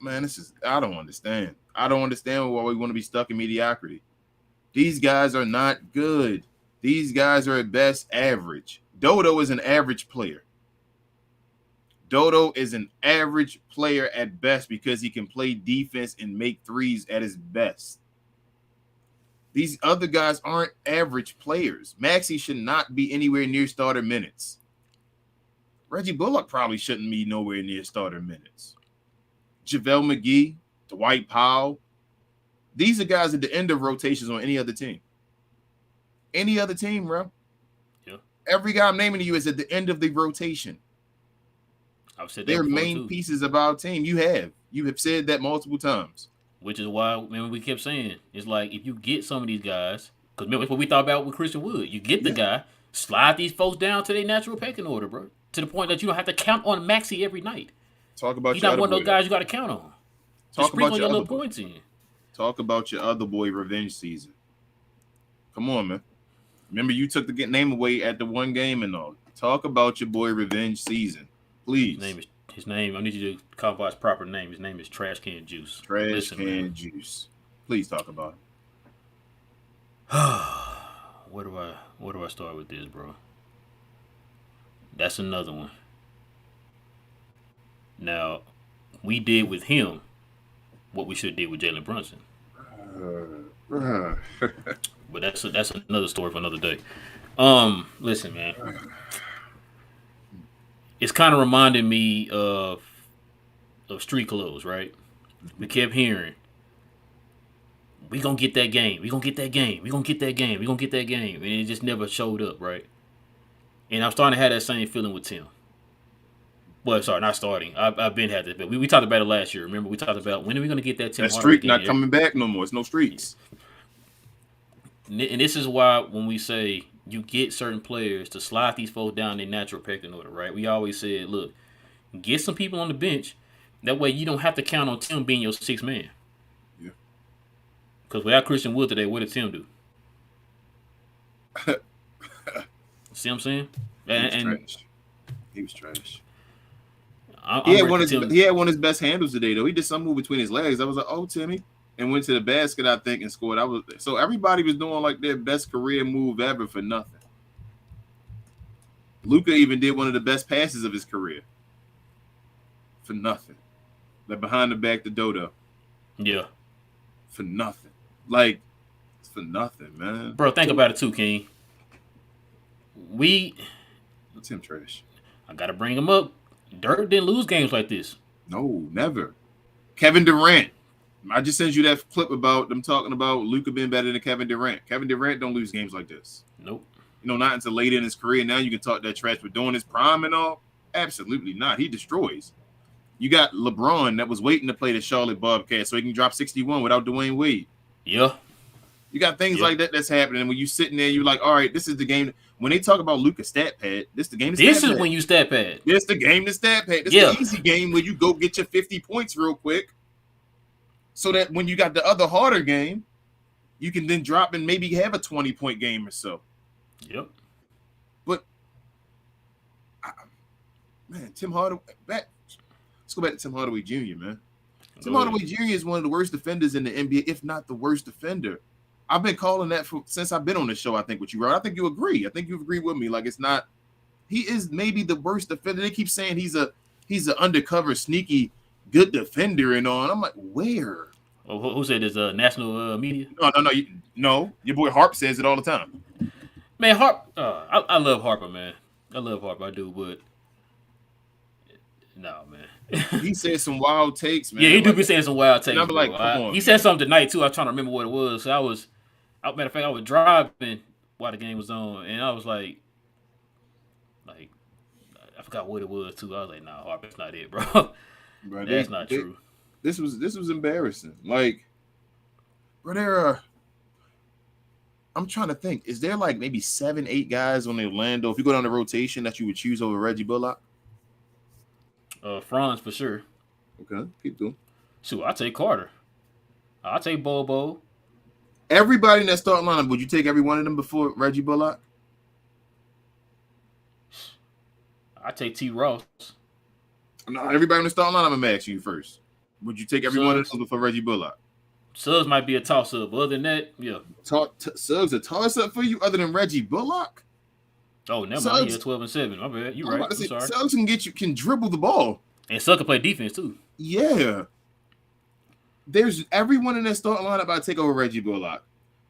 man, I don't understand. I don't understand why we want to be stuck in mediocrity. These guys are not good. These guys are at best average. Dodo is an average player. Dodo is an average player at best because he can play defense and make threes at his best. These other guys aren't average players. Maxi should not be anywhere near starter minutes. Reggie Bullock probably shouldn't be nowhere near starter minutes. JaVale McGee, Dwight Powell. These are guys at the end of rotations on any other team. Any other team, bro. Yeah. Every guy I'm naming to you is at the end of the rotation. I've said that They're before, main too. pieces of our team. You have said that multiple times. Which is why, remember, we kept saying, it's like, if you get some of these guys, because remember, that's what we thought about with Christian Wood. You get the guy, slide these folks down to their natural pecking order, bro. To the point that you don't have to count on Maxi every night. Talk about He's your not other one of those boy, guys you got to count on. Talk sprinkle about your little other boy. points in. Talk about your other boy revenge season. Come on, man. Remember, you took the name away at the one game and all. Talk about your boy revenge season, please. His name. I need you to call by his proper name. His name is Trash Can Juice. Juice. Please talk about it. Where do I start with this, bro? That's another one. Now, we did with him what we should have did with Jalen Brunson. But that's another story for another day. Listen, man. It's kind of reminding me of street clothes, right? We kept hearing, we gonna get that game. We gonna get that game. We gonna get that game. We gonna get that game. And it just never showed up, right? And I'm starting to have that same feeling with Tim. Well, sorry, not starting. I've been had this, but we talked about it last year. Remember, we talked about when are we gonna get that Tim? That streak not coming back no more. It's no streaks. And this is why when we say you get certain players to slide these folks down their natural pecking order, right? We always said, look, get some people on the bench. That way you don't have to count on Tim being your sixth man. Yeah. Because without Christian Wood today, what did Tim do? See what I'm saying? He was trash. I'm ready for Tim. He had one of his best handles today though. He did some move between his legs. I was like, oh Timmy, and went to the basket I think and scored. So everybody was doing like their best career move ever for nothing. Luka even did one of the best passes of his career for nothing. Like behind the back to Dodo. Yeah. For nothing. Like, it's for nothing, man. Bro, think about it too, King. Tim trash. I gotta bring him up. Dirk didn't lose games like this. No, never. Kevin Durant. I just sent you that clip about them talking about Luka being better than Kevin Durant. Kevin Durant don't lose games like this. Nope. Not until later in his career. Now you can talk that trash, but during his prime and all, absolutely not. He destroys. You got LeBron that was waiting to play the Charlotte Bobcats so he can drop 61 without Dwayne Wade. Yeah. You got things like that that's happening. And when you sitting there, you're like, all right, this is the game. When they talk about Luka stat pad, this is the game to This stat is pad. when you stat pad. This the game to stat pad. This is the easy game where you go get your 50 points real quick. So that when you got the other harder game, you can then drop and maybe have a 20-point game or so. Yep. But, man, Tim Hardaway, let's go back to Tim Hardaway Jr., man. Tim Hardaway Jr. is one of the worst defenders in the NBA, if not the worst defender. I've been calling that since I've been on the show, I think, what you wrote. I think you agree. I think you agree with me. Like, it's not – he is maybe the worst defender. They keep saying he's an undercover, sneaky, good defender and all. And I'm like, where? Oh, who said this? National media? No. Your boy Harp says it all the time. Man, Harp, I love Harper, man. I love Harper, I do, but no, man. He said some wild takes, man. Yeah, he do be saying some wild takes. I'm like, come on. He said something tonight too. I was trying to remember what it was. So matter of fact, I was driving while the game was on, and I was like, I forgot what it was too. I was like, nah, Harper's not it, bro. That's not true. This was embarrassing. Like, bro, I'm trying to think. Is there like maybe 7-8 guys on the Orlando? If you go down the rotation, that you would choose over Reggie Bullock? Franz for sure. Okay, keep doing. Shoot, I'll take Carter. I'll take Bobo. Everybody in that starting lineup, would you take every one of them before Reggie Bullock? I take T. Ross. No, everybody in the starting lineup, I'm asking you first. Would you take every one of them before Reggie Bullock? Suggs might be a toss-up. Other than that, yeah. Suggs a toss-up for you other than Reggie Bullock? Oh, never mind. He 12-7. My bad. You're right. I'm sorry. Suggs can dribble the ball. And Suggs can play defense, too. Yeah. There's everyone in that starting lineup I take over Reggie Bullock.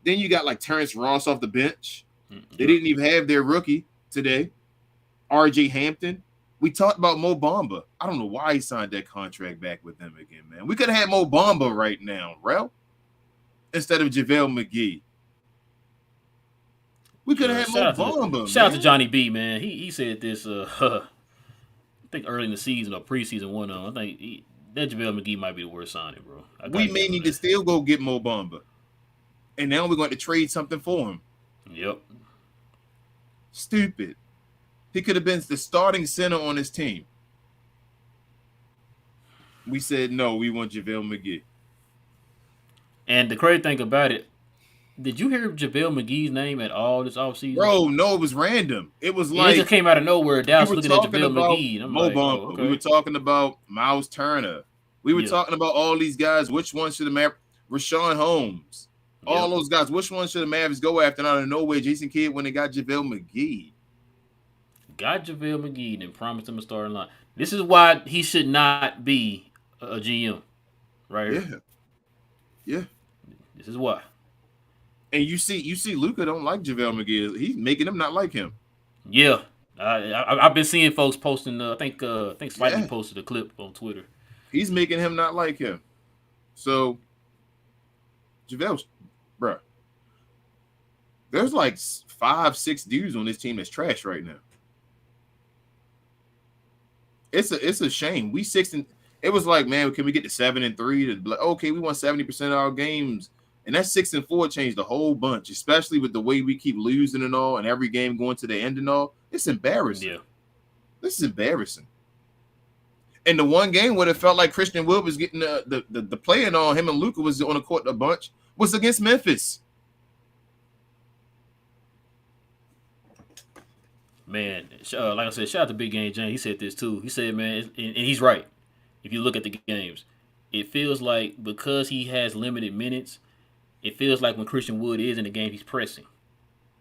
Then you got like Terrence Ross off the bench. Mm-hmm. They didn't even have their rookie today. RJ Hampton. We talked about Mo Bamba. I don't know why he signed that contract back with them again, man. We could have had Mo Bamba right now, Rel, instead of JaVale McGee. We could have had Mo Bamba. Shout out to Johnny B, man. He said this, I think early in the season or preseason one on. I think that JaVale McGee might be the worst signing, bro. We may need to still go get Mo Bamba. And now we're going to trade something for him. Yep. Stupid. He could have been the starting center on his team. We said, no, we want JaVale McGee. And the crazy thing about it, did you hear JaVale McGee's name at all this offseason? Bro, no, it was random. It was like... It just came out of nowhere. Dallas looking at JaVale McGee. And I'm Mo Bamba. Okay. We were talking about Miles Turner. We were talking about all these guys. Which one should the Mavericks... Rashawn Holmes. All those guys. Which one should the Mavericks go after? And out of nowhere, Jason Kidd when they got JaVale McGee. Got JaVale McGee and promised him a starting line. This is why he should not be a GM, right here. Yeah. This is why. And you see, Luka don't like JaVale McGee. He's making him not like him. Yeah, I've been seeing folks posting. I think Slightly posted a clip on Twitter. He's making him not like him. So, JaVale's, bruh, there's like 5-6 dudes on this team that's trash right now. It's a shame. We 6 and it was like, man, can we get to 7-3? Okay, we won 70% of our games, and that 6-4 changed a whole bunch, especially with the way we keep losing and all, and every game going to the end and all. It's embarrassing. Yeah, this is embarrassing. And the one game where it felt like Christian Wood was getting the playing on him and Luka was on the court a bunch was against Memphis. Man, like I said, shout out to Big Game James. He said this too. He said, man, and he's right. If you look at the games, it feels like because he has limited minutes, it feels like when Christian Wood is in the game, he's pressing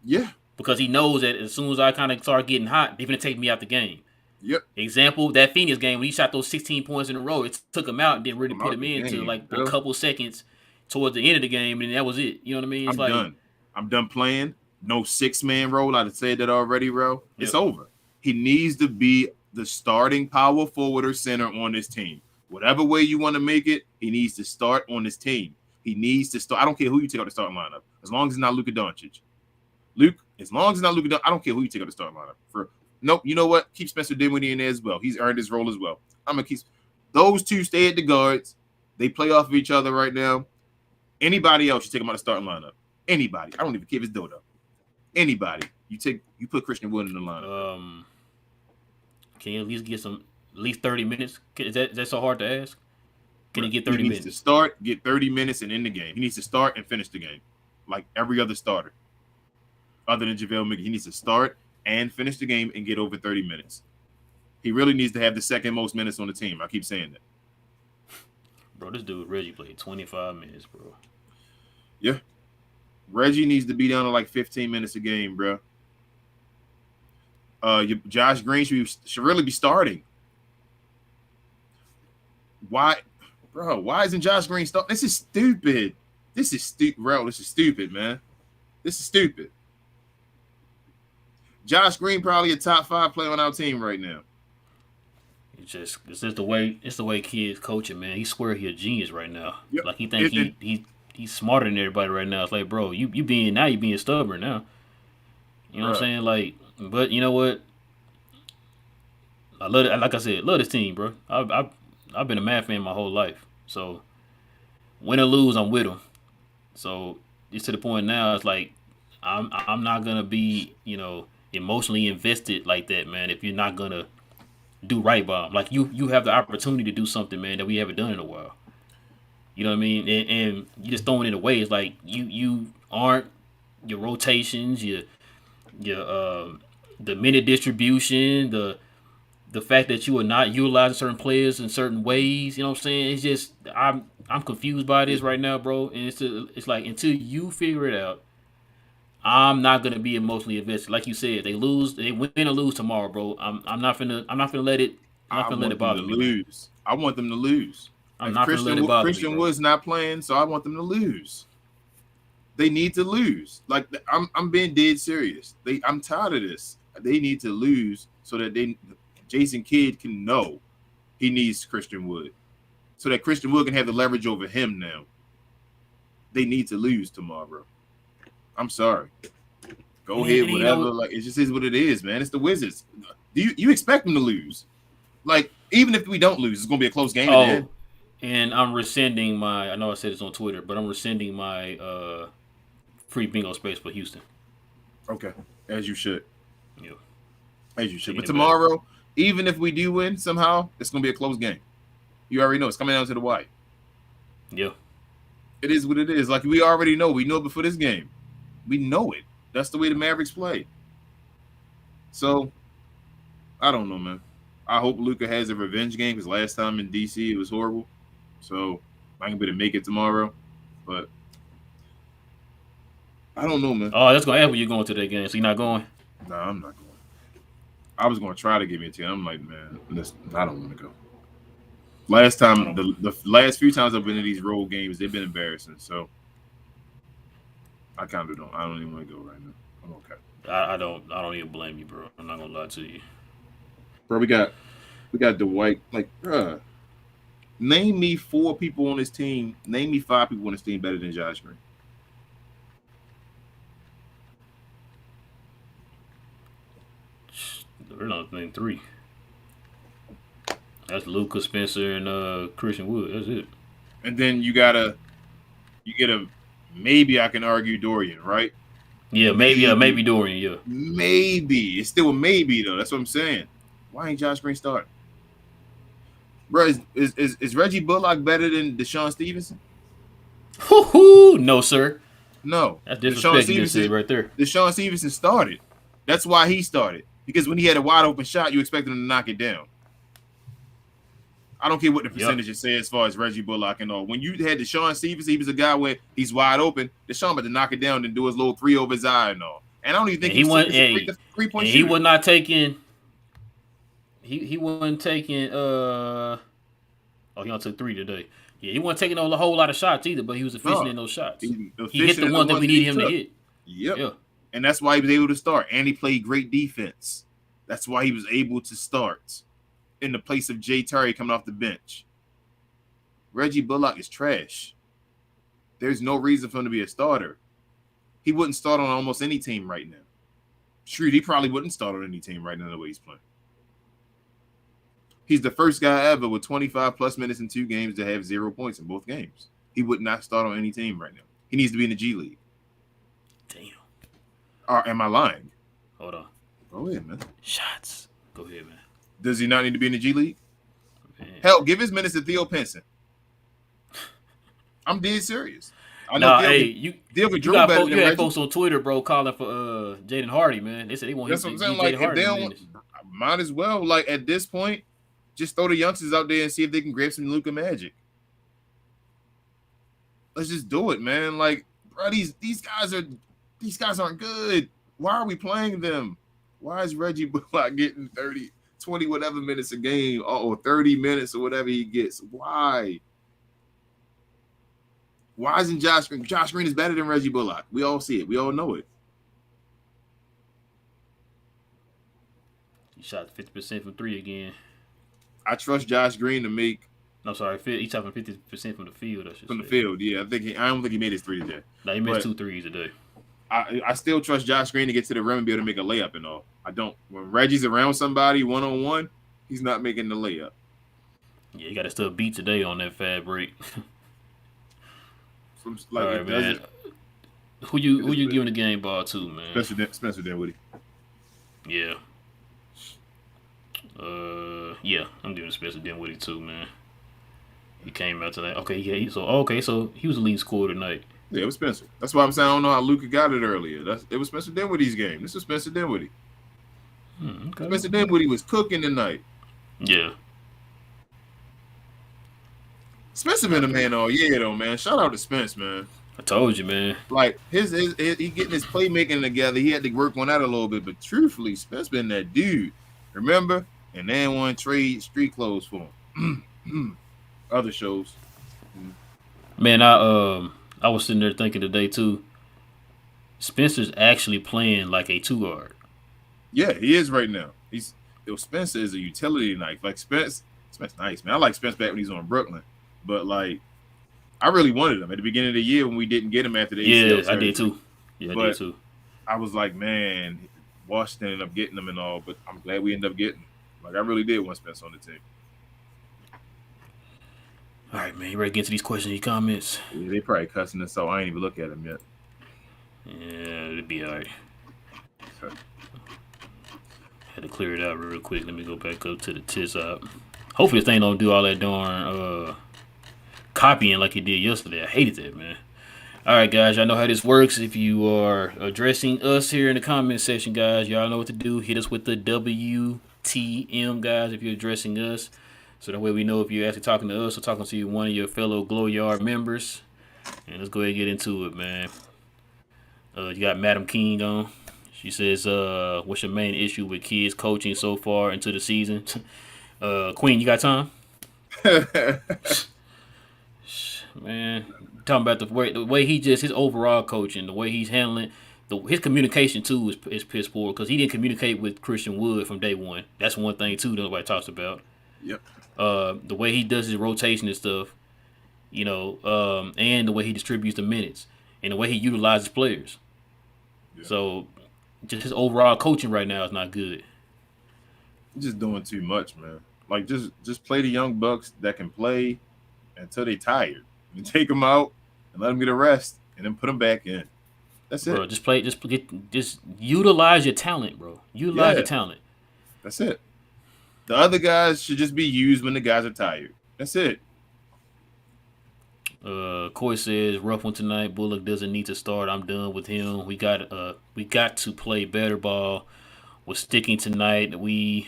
Yeah. because he knows that as soon as I kind of start getting hot, they're gonna take me out the game. Yep. Example, that Phoenix game when he shot those 16 points in a row, it took him out and didn't really I'm put out him the into game, like a bro. couple seconds towards the end of the game, and that was it. You know what I mean? It's I'm like, done. I'm done playing. No 6-man role. I'd said that already, bro. It's Yep. over. He needs to be the starting power forward or center on this team. Whatever way you want to make it, he needs to start on this team. He needs to start. I don't care who you take out the starting lineup, as long as it's not Luka Doncic. As long as it's not Luka Doncic, I don't care who you take out the starting lineup. Nope, you know what? Keep Spencer Dinwiddie in there as well. He's earned his role as well. I'm gonna keep those two stay at the guards. They play off of each other right now. Anybody else, you take them out of the starting lineup. Anybody. I don't even care if it's Dodo. Anybody. You put Christian Wood in the lineup. Can you at least get at least 30 minutes? Is that so hard to ask? Can he get 30 He needs minutes? to start, get 30 minutes, and end the game. He needs to start and finish the game, like every other starter, other than JaVale McGee. He needs to start and finish the game and get over 30 minutes. He really needs to have the second most minutes on the team. I keep saying that. Bro, this dude Reggie played 25 minutes, bro. Yeah. Reggie needs to be down to like 15 minutes a game, bro. Josh Green should really be starting. Why, bro? Why isn't Josh Green starting? This is stupid. This is stupid, bro. This is stupid, man. This is stupid. Josh Green probably a top 5 player on our team right now. It's just the way kids coaching, man. He swear he a genius right now. Yep. Like he think he's smarter than everybody right now. It's like, bro, you being stubborn now. You know what I'm saying? Like, but you know what? I love it. Like I said, love this team, bro. I've been a Mavs fan my whole life. So win or lose, I'm with them. So it's to the point now. It's like I'm not gonna be emotionally invested like that, man. If you're not gonna do right by them, like you have the opportunity to do something, man, that we haven't done in a while. You know what I mean? And you just throwing it away. It's like you aren't your rotations, your the minute distribution, the fact that you are not utilizing certain players in certain ways. You know what I'm saying? It's just I'm confused by this right now, bro. And it's like until you figure it out, I'm not gonna be emotionally invested. Like you said, they win or lose tomorrow, bro. I'm not gonna let it. I'm not gonna let it bother me. Lose. I want them to lose. I'm not gonna let it bother me. Christian Wood's not playing, so I want them to lose. They need to lose. Like I'm being dead serious. I'm tired of this. They need to lose so that Jason Kidd can know he needs Christian Wood, so that Christian Wood can have the leverage over him now. They need to lose tomorrow. I'm sorry. Go ahead, whatever. Like it just is what it is, man. It's the Wizards. Do you expect them to lose? Like even if we don't lose, it's gonna be a close game. Oh, and I'm rescinding my. I know I said this on Twitter, but I'm rescinding my free bingo space for Houston. Okay, as you should. Yeah, as you should. But tomorrow, even if we do win somehow, it's gonna be a close game. You already know it's coming down to the wire. Yeah, it is what it is. Like we already know. We know it before this game. We know it. That's the way the Mavericks play. So, I don't know, man. I hope Luka has a revenge game because last time in DC it was horrible. So, I can be able to make it tomorrow. But, I don't know, man. Oh, that's going to happen when you're going to that game. So, you're not going? Nah, I'm not going. I was going to try to give me a team. I'm like, man, listen, I don't want to go. Last time, the last few times I've been to these road games, they've been embarrassing. So, I kind of don't. I don't even want to go right now. I'm okay. I don't even blame you, bro. I'm not gonna lie to you. Bro, we got Dwight. Like, bruh, name me 4 people on this team. Name me 5 people on this team better than Josh Green. They're not named 3. That's Luka, Spencer, and Christian Wood. That's it. And then you get a maybe I can argue Dorian, right? Yeah, maybe Dorian, yeah. Maybe. It's still a maybe, though. That's what I'm saying. Why ain't Josh Green starting? Bro, is Reggie Bullock better than Deshaun Stevenson? No, sir. No. That's disrespect you just said right there. Deshaun Stevenson started. That's why he started. Because when he had a wide open shot, you expect him to knock it down. I don't care what the percentage you say as far as Reggie Bullock and all. When you had Deshaun Stevenson, he was a guy where he's wide open. Deshaun about to knock it down and do his little 3 over his eye and all. And I don't even think he went. three-point He shooter. was not taking. He wasn't taking. Oh, he only took 3 today. Yeah, he wasn't taking a whole lot of shots either, but he was efficient in those shots. He hit the ones that we needed him to hit. Yep. Yeah. And that's why he was able to start. And he played great defense. That's why he was able to start in the place of Jay Terry coming off the bench. Reggie Bullock is trash. There's no reason for him to be a starter. He wouldn't start on almost any team right now. Sure, he probably wouldn't start on any team right now the way he's playing. He's the first guy ever with 25-plus minutes in 2 games to have 0 points in both games. He would not start on any team right now. He needs to be in the G League. Damn. Or am I lying? Hold on. Go ahead, man. Shots. Go ahead, man. Does he not need to be in the G League? Man. Hell, give his minutes to Theo Pinson. I'm dead serious. I know. You got folks on Twitter, bro, calling for Jaden Hardy, man. They said they want him to That's what I'm saying. Like, if they don't, might as well. Like at this point, just throw the youngsters out there and see if they can grab some Luka magic. Let's just do it, man. Like, bro, these guys aren't good. Why are we playing them? Why is Reggie Bullock getting 30, 20 whatever minutes a game or 30 minutes or whatever he gets? Why? Why isn't Josh Green? Josh Green is better than Reggie Bullock. We all see it. We all know it. He shot 50% from 3 again. I trust Josh Green to make. No, sorry, he's shot 50% from the field. From the field, yeah. I don't think he made his 3 today. No, he missed 2 threes today. I still trust Josh Green to get to the rim and be able to make a layup and all. I don't. When Reggie's around somebody one-on-one, he's not making the layup. Yeah, you got to still beat today on that fast break. All right, man. Who you giving the game ball to, man? Spencer Dinwiddie. Yeah. Yeah, I'm giving Spencer Dinwiddie too, man. He came out tonight. Okay, yeah. So he was the lead scorer tonight. Yeah, it was Spencer. That's why I'm saying I don't know how Luka got it earlier. It was Spencer Dinwiddie's game. This was Spencer Dinwiddie. Okay. Spencer Dinwiddie was cooking tonight. Yeah. Spencer been a man all year though, man. Shout out to Spence, man. I told you, man. Like he getting his playmaking together. He had to work on that a little bit, but truthfully, Spence been that dude. Remember? And they didn't want to trade street clothes for him. Other shows. Man, I was sitting there thinking today too. Spencer's actually playing like a 2-guard. Yeah, he is right now. Spencer is a utility knife. Like Spence nice, man. I like Spence back when he's on Brooklyn. But like I really wanted him at the beginning of the year when we didn't get him after the ACL. Yeah, I did too. Yeah, I did too. I was like, man, Washington ended up getting him and all, but I'm glad we ended up getting him. Like I really did want Spence on the team. All right, man. You ready to get to these questions and comments? Yeah, they probably cussing us, so I ain't even look at them yet. Yeah, it'll be all right. Okay. Had to clear it out real quick. Let me go back up to the tits up. Hopefully this thing don't do all that darn copying like it did yesterday. I hated that, man. All right, guys. Y'all know how this works. If you are addressing us here in the comment section, guys, y'all know what to do. Hit us with the WTM, guys, if you're addressing us. So that way we know if you're actually talking to us or talking to one of your fellow Glow Yard members. And let's go ahead and get into it, man. You got Madam King on. She says, what's your main issue with kids coaching so far into the season? Queen, you got time? Man, talking about the way he just, his overall coaching, the way he's handling, his communication too is piss poor because he didn't communicate with Christian Wood from day one. That's one thing too that nobody talks about. Yep. The way he does his rotation and stuff, and the way he distributes the minutes and the way he utilizes players. Yeah. So, just his overall coaching right now is not good. He's just doing too much, man. Like just play the young bucks that can play until they tired, and take them out and let them get a rest, and then put them back in. That's it. Bro, just utilize your talent, bro. Utilize your talent. That's it. The other guys should just be used when the guys are tired. That's it. Coy says rough one tonight. Bullock doesn't need to start. I'm done with him. We got to play better ball. was sticking tonight. We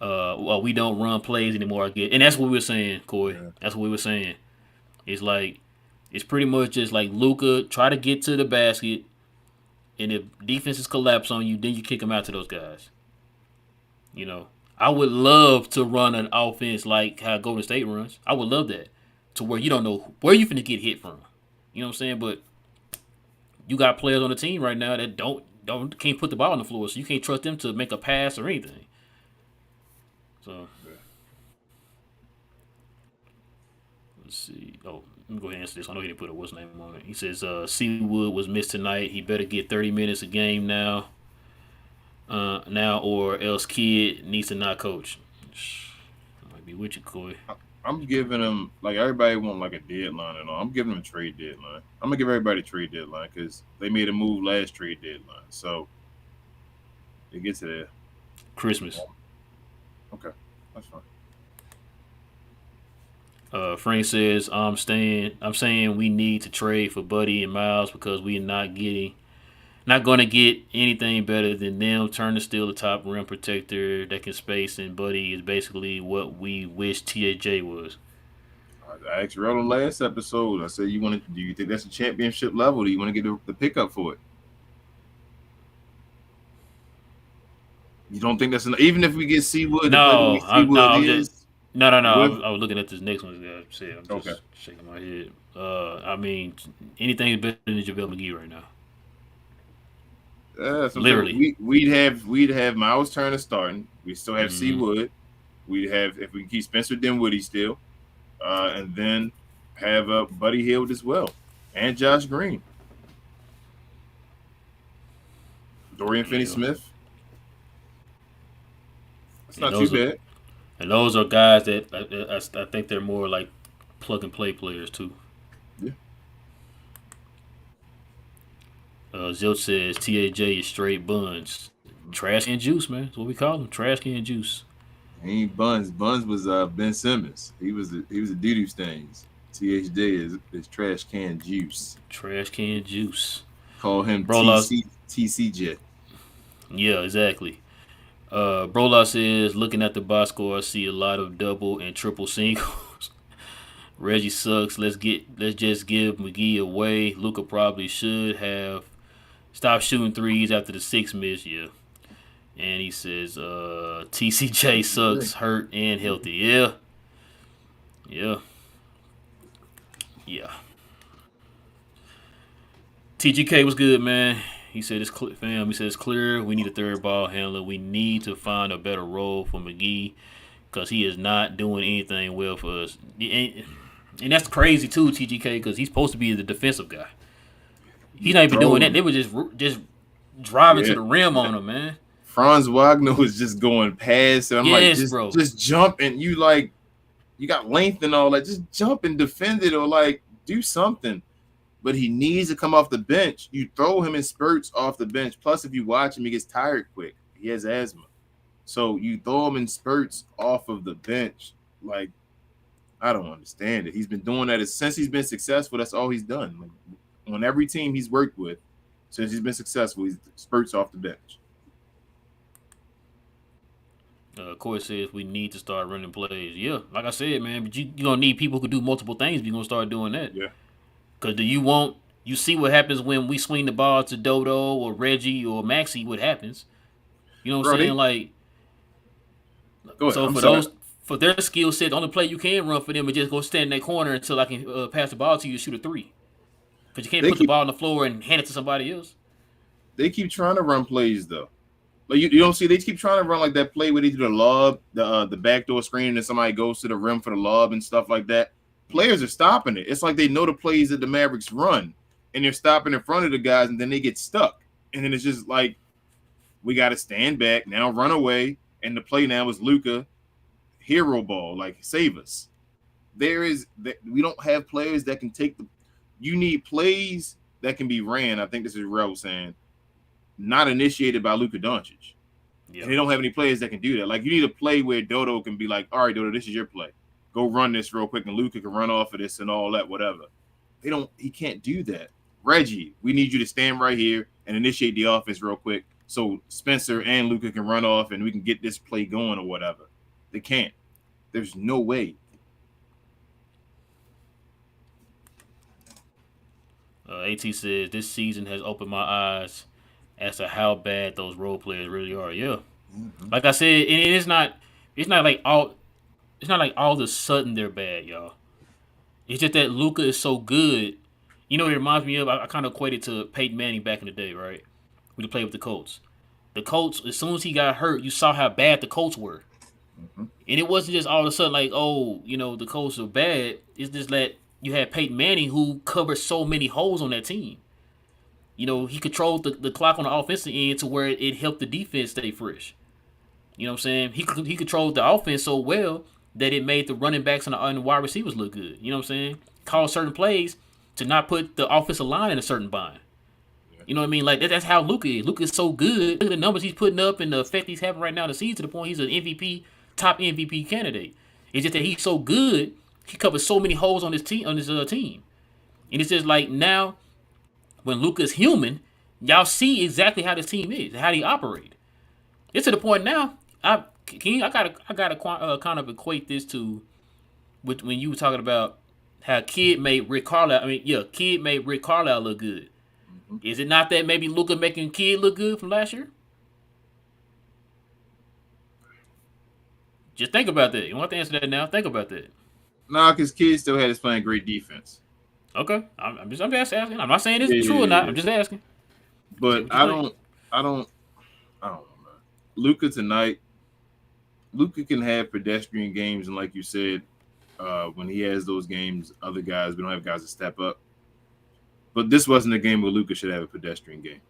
don't run plays anymore. I get, and that's what we were saying, Corey. Yeah. That's what we were saying. It's like it's pretty much just like Luka try to get to the basket, and if defenses collapse on you, then you kick them out to those guys. You know, I would love to run an offense like how Golden State runs. I would love that, to where you don't know where you finna get hit from. You know what I'm saying? But you got players on the team right now that don't can't put the ball on the floor, so you can't trust them to make a pass or anything. So let's see. Oh, let me go ahead and answer this. I know he didn't put a what's name on it. He says Seawood was missed tonight. He better get 30 minutes a game now. Now or else kid needs to not coach. I might be with you, Corey. I'm giving him, like, everybody want like a deadline and all. I'm giving him a trade deadline. I'm gonna give everybody a trade deadline because they made a move last trade deadline. So it gets to there. Christmas. Okay, that's fine. Frank says I'm saying we need to trade for Buddy and Miles because we are not going to get anything better than them. Turner still the top rim protector that can space, and Buddy is basically what we wish TJ was. I asked Rel on last episode. I said, do you think that's a championship level? Do you want to get the pickup for it? You don't think that's even if we get Seawood? No, I was looking at this next one. I'm just Okay. shaking my head. I mean, anything is better than JaVale McGee right now. Literally, we'd have Miles Turner starting. We still have Seawood. We'd have, if we keep Spencer Dinwiddie still, and then have Buddy Hield as well, and Josh Green, Dorian Finney-Smith. That's not too bad. And those are guys that I think they're more like plug and play players too. Yeah. Zilch says TAJ is straight buns. Trash can juice, man. That's what we call them. Trash can juice. He ain't Buns. Buns was Ben Simmons. He was the doo-doo stains. THJ is trash can juice. Trash can juice. Call him TCJ. Yeah, exactly. Brola says, looking at the box score, I see a lot of double and triple singles. Reggie sucks. Let's just give McGee away. Luka probably should have stopped shooting threes after the 6 miss. Yeah. And he says, TCJ sucks, hurt and healthy. Yeah. TGK was good, man. He said it's clear, fam. He said it's clear. We need a third ball handler. We need to find a better role for McGee because he is not doing anything well for us. And that's crazy too, TGK, because he's supposed to be the defensive guy. He's not even doing that. They were just driving to the rim on him, man. Franz Wagner was just going past, and I'm just jump, and you got length and all that. Just jump and defend it, or do something. But he needs to come off the bench. You throw him in spurts off the bench. Plus, if you watch him, he gets tired quick. He has asthma. So you throw him in spurts off of the bench. I don't understand it. He's been doing that since he's been successful. That's all he's done. On every team he's worked with, since he's been successful, he's spurts off the bench. Corey says we need to start running plays. Yeah, like I said, man, but you're going to need people who can do multiple things if you're going to start doing that. Yeah. Because you see what happens when we swing the ball to Dodo or Reggie or Maxey, what happens. You know what I'm saying? Go ahead. For their skill set, the only play you can run for them is just go stand in that corner until I can pass the ball to you to shoot a 3. Because you can't put the ball on the floor and hand it to somebody else. They keep trying to run plays, though. You don't see, they keep trying to run like that play where they do the lob, the backdoor screen, and somebody goes to the rim for the lob and stuff like that. Players are stopping it. It's like they know the plays that the Mavericks run, and they're stopping in front of the guys, and then they get stuck. And then it's just we got to stand back, now run away, and the play now is Luka, hero ball, save us. We don't have players that can take you need plays that can be ran. I think this is Rel saying, not initiated by Luka Doncic. Yep. And they don't have any players that can do that. You need a play where Dodo can be all right, Dodo, this is your play. Go run this real quick, and Luka can run off of this and all that, whatever. He can't do that. Reggie, we need you to stand right here and initiate the offense real quick. so Spencer and Luka can run off and we can get this play going or whatever. They can't. There's no way. AT says this season has opened my eyes as to how bad those role players really are. Yeah, like I said, and it's not like all of a sudden they're bad, y'all. It's just that Luka is so good. You know, what it reminds me of. I kind of equated to Peyton Manning back in the day, right? When he played with the Colts. The Colts, as soon as he got hurt, you saw how bad the Colts were. And it wasn't just all of a sudden like, oh, the Colts are bad. It's just that you had Peyton Manning who covered so many holes on that team. He controlled the clock on the offensive end to where it helped the defense stay fresh. You know what I'm saying? He controlled the offense so well that it made the running backs and the wide receivers look good. You know what I'm saying? Call certain plays to not put the offensive line in a certain bind. You know what I mean? Like that's how Luka is. Luka is so good. Look at the numbers he's putting up and the effect he's having right now in the season to the point he's an MVP, top MVP candidate. It's just that he's so good. He covers so many holes on his team. And it's just like now, when Luka's human, y'all see exactly how this team is, how they operate. It's to the point now. I gotta kind of equate this to when you were talking about how Kid made Rick Carlisle. Kid made Rick Carlisle look good. Is it not that maybe Luka making Kid look good from last year? Just think about that. You don't have to answer that now. Think about that. Nah, because Kid still had us playing great defense. Okay, I'm just asking. I'm not saying it's true or not. I'm just asking. But I don't know, man. Luka tonight, Luka can have pedestrian games, and like you said, when he has those games, other guys, we don't have guys to step up. But this wasn't a game where Luka should have a pedestrian game.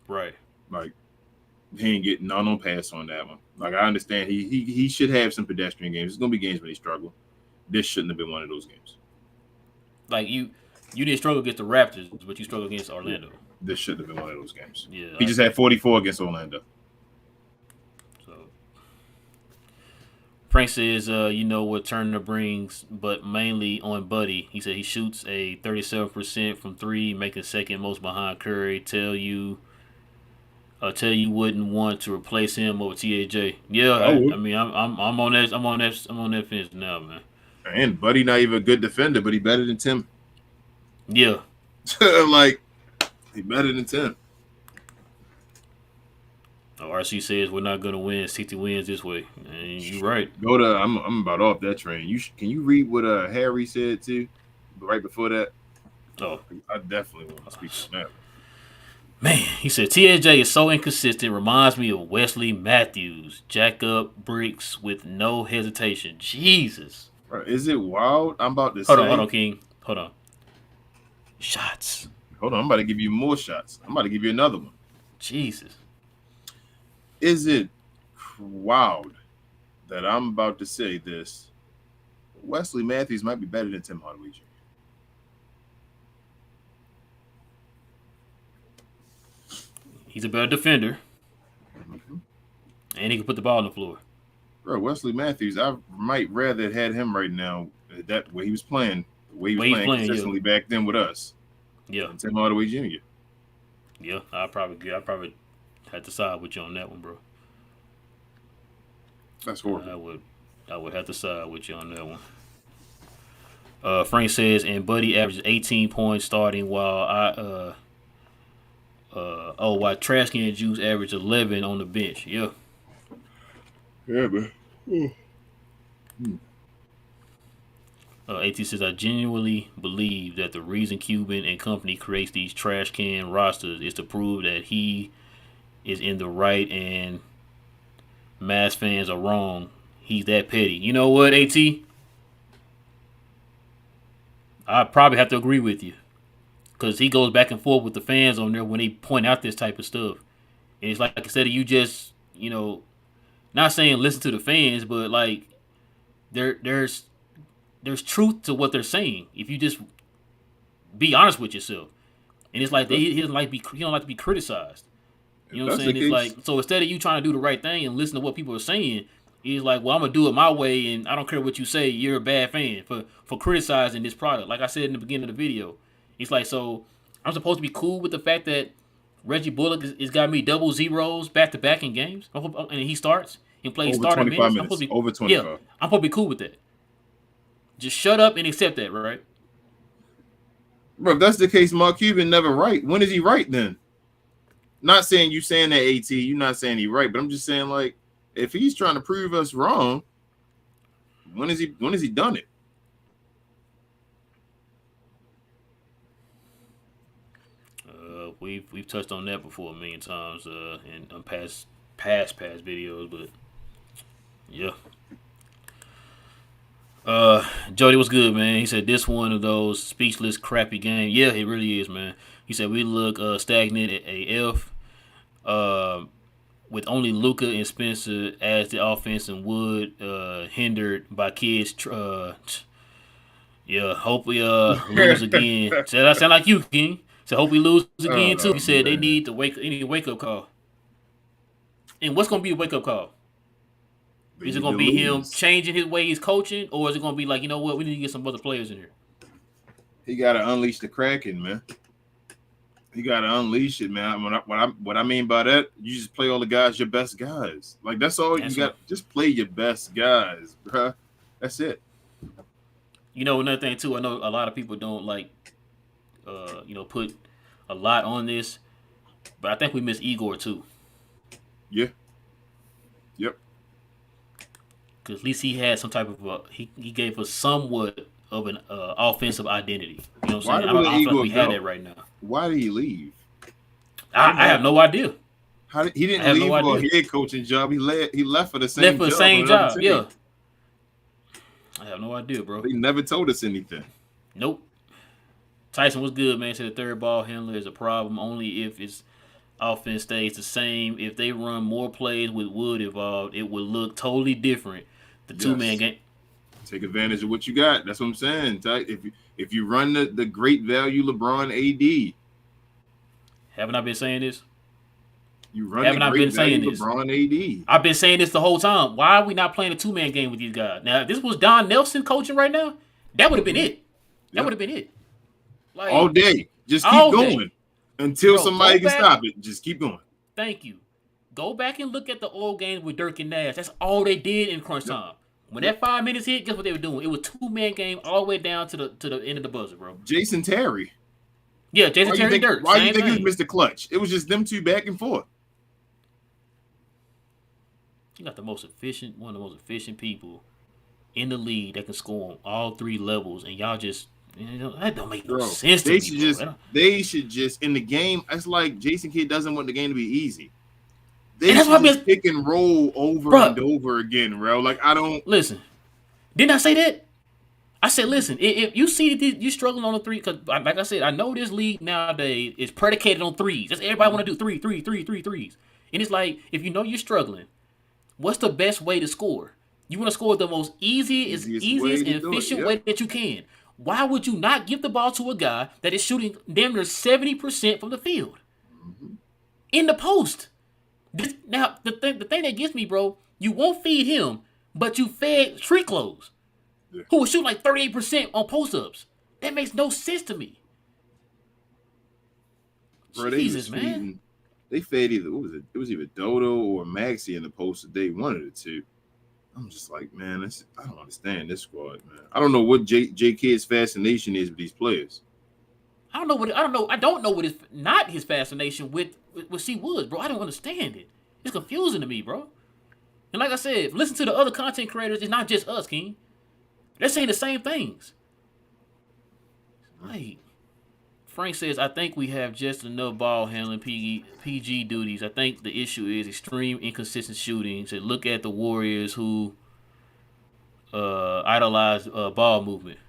Right. Like, he ain't getting no pass on that one. Like, I understand he should have some pedestrian games. There's going to be games when he struggle. This shouldn't have been one of those games. Like, you didn't struggle against the Raptors, but you struggled against Orlando. This shouldn't have been one of those games. Yeah. He just had 44 against Orlando. So, Frank says, what Turner brings, but mainly on Buddy. He said he shoots a 37% from three, making second most behind Curry. Tell you wouldn't want to replace him over TAJ. Yeah, I'm on that. I'm on that fence now, man. And Buddy not even a good defender, but he better than Tim. Yeah. Like, he better than Tim. RC says we're not gonna win 60 wins this way, and you're right. I'm about off that train. Can you read what Harry said too, right before that? Oh, I definitely want to speak on that. Man, he said TAJ is so inconsistent. Reminds me of Wesley Matthews. Jack up bricks with no hesitation. Jesus. Is it wild? I'm about to Hold on, King. Hold on. Shots. Hold on, I'm about to give you more shots. I'm about to give you another one. Jesus. Is it wild that I'm about to say this? Wesley Matthews might be better than Tim Hardaway Jr. He's a better defender. And he can put the ball on the floor. Bro, Wesley Matthews, I might rather have had him right now. That way he was playing, the way he was playing consistently back then with us. Yeah. And Tim Hardaway Jr. Yeah, I probably had to side with you on that one, bro. That's horrible. I would have to side with you on that one. Frank says, and Buddy averages 18 points starting while while Trash Can Juice averaged 11 on the bench. Yeah. Yeah, man. AT says, I genuinely believe that the reason Cuban and company creates these trash can rosters is to prove that he is in the right and Mavs fans are wrong. He's that petty. You know what, AT? I probably have to agree with you. Because he goes back and forth with the fans on there when they point out this type of stuff. And it's like instead of you just, not saying listen to the fans, but like there's truth to what they're saying. If you just be honest with yourself. And it's like he don't like to be criticized. You know what I'm saying? It's like, so instead of you trying to do the right thing and listen to what people are saying, he's like, well, I'm going to do it my way, and I don't care what you say. You're a bad fan for criticizing this product. Like I said in the beginning of the video, it's like, so I'm supposed to be cool with the fact that Reggie Bullock is got me double zeros back to back in games. And he starts and plays Over starter 25 minutes. minutes. Over Yeah, 25. I'm supposed to be cool with that. Just shut up and accept that, right? Bro, if that's the case, Mark Cuban never right. When is he right then? Not saying you saying that AT, you're not saying he right, but I'm just saying like if he's trying to prove us wrong, when is he done it? We've touched on that before a million times in past videos, but yeah. Jody was good, man. He said this one of those speechless, crappy games. Yeah, it really is, man. He said we look stagnant at AF, with only Luka and Spencer as the offense and Wood hindered by kids. Yeah, hope we lose again. So that sound like you, King. So hope we lose again too. Oh, He said they man. need to wake up call. And what's gonna be the wake up call? They Is it need gonna to be him lose. changing his way he's coaching, or is it gonna be like, you know what, we need to get some other players in here? He got to unleash the Kraken, man. You got to unleash it, man. What I mean by that, you just play all the guys, your best guys. Like that's all That's you got. Just play your best guys, bruh. That's it. You know, another thing too. I know a lot of people don't like, put a lot on this, but I think we miss Igor too, Yeah. Yep. because at least he had some type of he gave us somewhat of an offensive identity. You know what Why I'm saying? did I don't feel Igor like we had go? that right now. Why did he leave? I have no idea. He I didn't have leave no for idea. a head coaching job. He left for the same Left for the job same on another job. team. Yeah, I have no idea, bro. They never told us anything. Nope. Tyson was good, man. Said the third ball handler is a problem only if his offense stays the same. If they run more plays with Wood involved, it would look totally different. The two-man Yes. game. Take advantage of what you got. That's what I'm saying. If you run the great value LeBron AD, Haven't I been saying this? you run Haven't the I great been saying value this? LeBron AD. I've been saying this the whole time. Why are we not playing a two-man game with these guys? Now, if this was Don Nelson coaching right now, that would have been it. That Yeah. would have been it. Like, All day. Just keep all going day. until Bro, somebody go can back. stop it. Just keep going. Thank you. Go back and look at the old games with Dirk and Nash. That's all they did in crunch time. When that 5 minutes hit, guess what they were doing? It was two-man game all the way down to the end of the buzzer, bro. Jason Terry. Yeah, Jason Terry and Dirk. Why do Same you think thing. he was Mr. Clutch? It was just them two back and forth. You got one of the most efficient people in the league that can score on all three levels, and y'all just that don't make no sense to me, bro. They should just in the game. It's like Jason Kidd doesn't want the game to be easy. They And that's should why just pick and roll over and over again, bro. Like I don't listen. Didn't I say that? I said, listen. If you see that you struggling on a three, because like I said, I know this league nowadays is predicated on threes. That's everybody want to do threes. And it's like if you know you're struggling, what's the best way to score? You want to score the most easiest and efficient way that you can. Why would you not give the ball to a guy that is shooting damn near 70% from the field in the post? Now the thing that gets me, bro, you won't feed him, but you fed street clothes, who will shoot like 38% on post ups. That makes no sense to me. Bro, Jesus, man. They fed either what was it? It was either Dodo or Maxi in the post today. One of the two. I'm just like, man, I don't understand this squad, man. I don't know what J Kidd's fascination is with these players. I don't know what is not his fascination with C Woods, bro. I don't understand it. It's confusing to me, bro. And like I said, listen to the other content creators. It's not just us, King. They're saying the same things. Like Frank says, I think we have just enough ball handling PG duties. I think the issue is extreme inconsistent shooting. So look at the Warriors who idolize ball movement.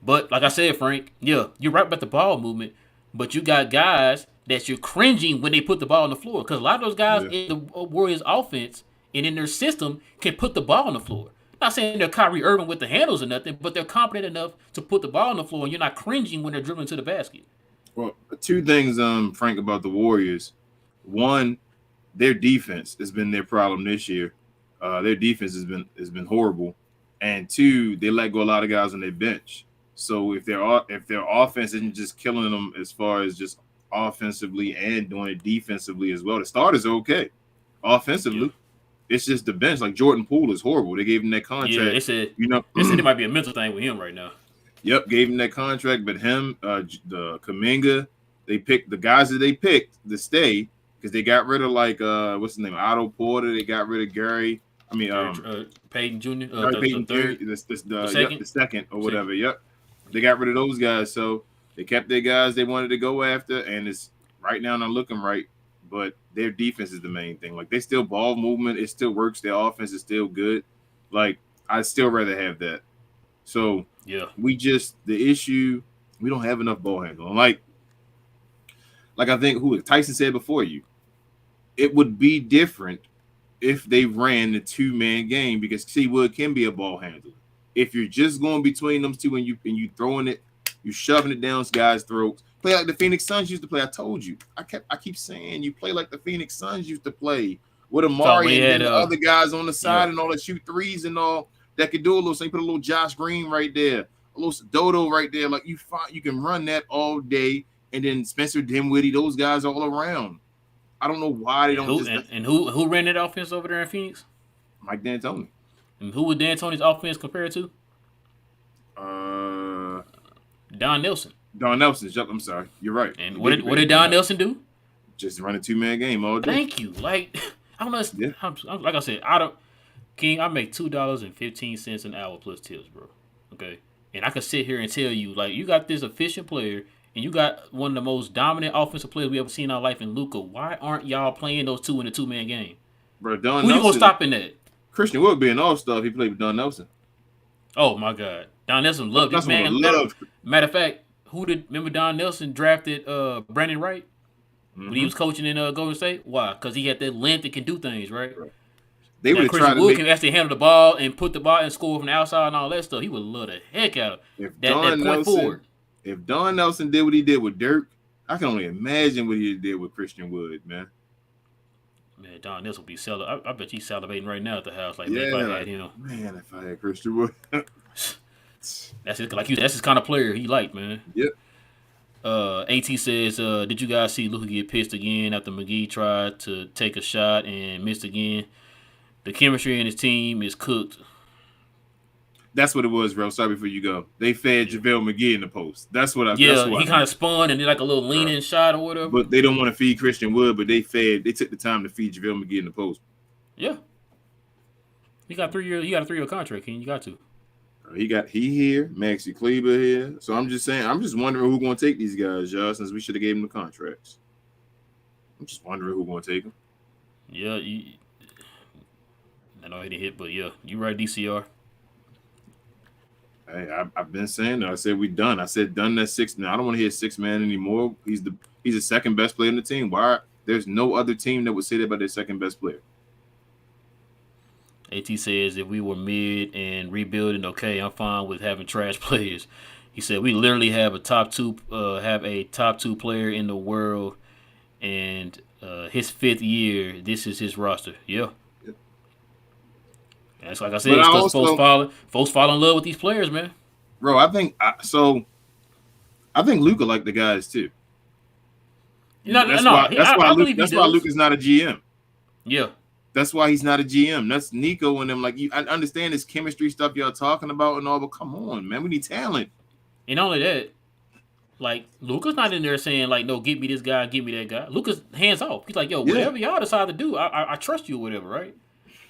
But like I said, Frank, yeah, you're right about the ball movement. But you got guys that you're cringing when they put the ball on the floor. Because a lot of those guys in the Warriors offense and in their system can put the ball on the floor. Not saying they're Kyrie Irving with the handles or nothing, but they're competent enough to put the ball on the floor and you're not cringing when they're dribbling to the basket. Well, two things, Frank, about the Warriors. One, their defense has been their problem this year. Their defense has been horrible. And two, they let go a lot of guys on their bench. So if their offense isn't just killing them as far as just offensively and doing it defensively as well. The starters are okay. Offensively, it's just the bench. Like Jordan Poole is horrible. They gave him that contract. Yeah, they said it might be a mental thing with him right now. Yep, gave him that contract, but him, the Kuminga, they picked the guys that they picked to stay because they got rid of what's his name, Otto Porter. They got rid of Gary. I mean, Peyton Jr. Peyton the third, the second or whatever. Yep, they got rid of those guys, so they kept their guys they wanted to go after, and it's right now not looking right. But their defense is the main thing. Like they still ball movement, it still works. Their offense is still good. Like I'd still rather have that. So yeah, the issue we don't have enough ball handling. Like I think Tyson said before you, it would be different if they ran the 2-man game because C Wood can be a ball handler. If you're just going between them two and you throwing it, you shoving it down guys' throats. Play like the Phoenix Suns used to play. I told you. I keep saying you play like the Phoenix Suns used to play with Amari and the other guys on the side and all that shoot threes and all that could do a little. So you put a little Josh Green right there, a little Dodo right there. Like you can run that all day, and then Spencer Dinwiddie, those guys all around. I don't know why they don't. Who ran that offense over there in Phoenix? Mike D'Antoni. And who was D'Antoni's offense compared to? Don Nelson. Don Nelson. I'm sorry. You're right. And what did Don Nelson do? Just run a 2-man game all day. Thank you. Like I don't know. Yeah. Like I said, I make $2.15 an hour plus tips, bro. Okay, and I can sit here and tell you, like, you got this efficient player, and you got one of the most dominant offensive players we ever seen in our life in Luka. Why aren't y'all playing those two in a 2-man game? Bro, Don Who Nelson, you gonna stop in that? Christian Wood be an all-star if he played with Don Nelson. Oh my God, Don Nelson loved this man. Matter of fact, remember Don Nelson drafted Brandon Wright when he was coaching in Golden State? Why? Because he had that length and can do things, right? They would Christian Wood can actually handle the ball and put the ball and score from the outside and all that stuff. He would love the heck out of that point forward. If Don Nelson did what he did with Dirk, I can only imagine what he did with Christian Wood, man. Man, Don Nelson will be salivating. I bet he's salivating right now at the house. Like, yeah, man, if I had him. Man, if I had Christian Wood. That's his kind of player he liked, man. Yep. AT says, did you guys see Luka get pissed again after McGee tried to take a shot and missed again? The chemistry in his team is cooked. That's what it was, bro. Sorry before you go. They fed JaVale McGee in the post. That's what I. Yeah, he kind of spun and did like a little lean-in shot or whatever. But they don't want to feed Christian Wood, but they took the time to feed JaVale McGee in the post. Yeah. He got a 3-year contract, and you got to. He here, Maxi Kleber here. So I'm just saying, I'm just wondering who's going to take these guys, y'all, since we should have gave them the contracts. I'm just wondering who's going to take them. Yeah, I know he didn't hit, but yeah, you right, DCR. Hey, I've been saying that. I said we done. I said done that 6-man. I don't want to hear 6-man anymore. He's the second best player in the team. Why? There's no other team that would say that about their second best player. AT says if we were mid and rebuilding, okay, I'm fine with having trash players. He said we literally have a top two player in the world, and his 5th year. This is his roster. Yeah. That's like I said, it's because folks fall in love with these players, man. Bro, I think Luka liked the guys too. That's why Luka's not a GM. Yeah. That's why he's not a GM. That's Nico and them. Like I understand this chemistry stuff y'all talking about and all, but come on, man, we need talent. And not only that, like Luka's not in there saying like, no, get me this guy, get me that guy. Luka's hands off. He's like, yo, whatever y'all decide to do, I trust you or whatever, right?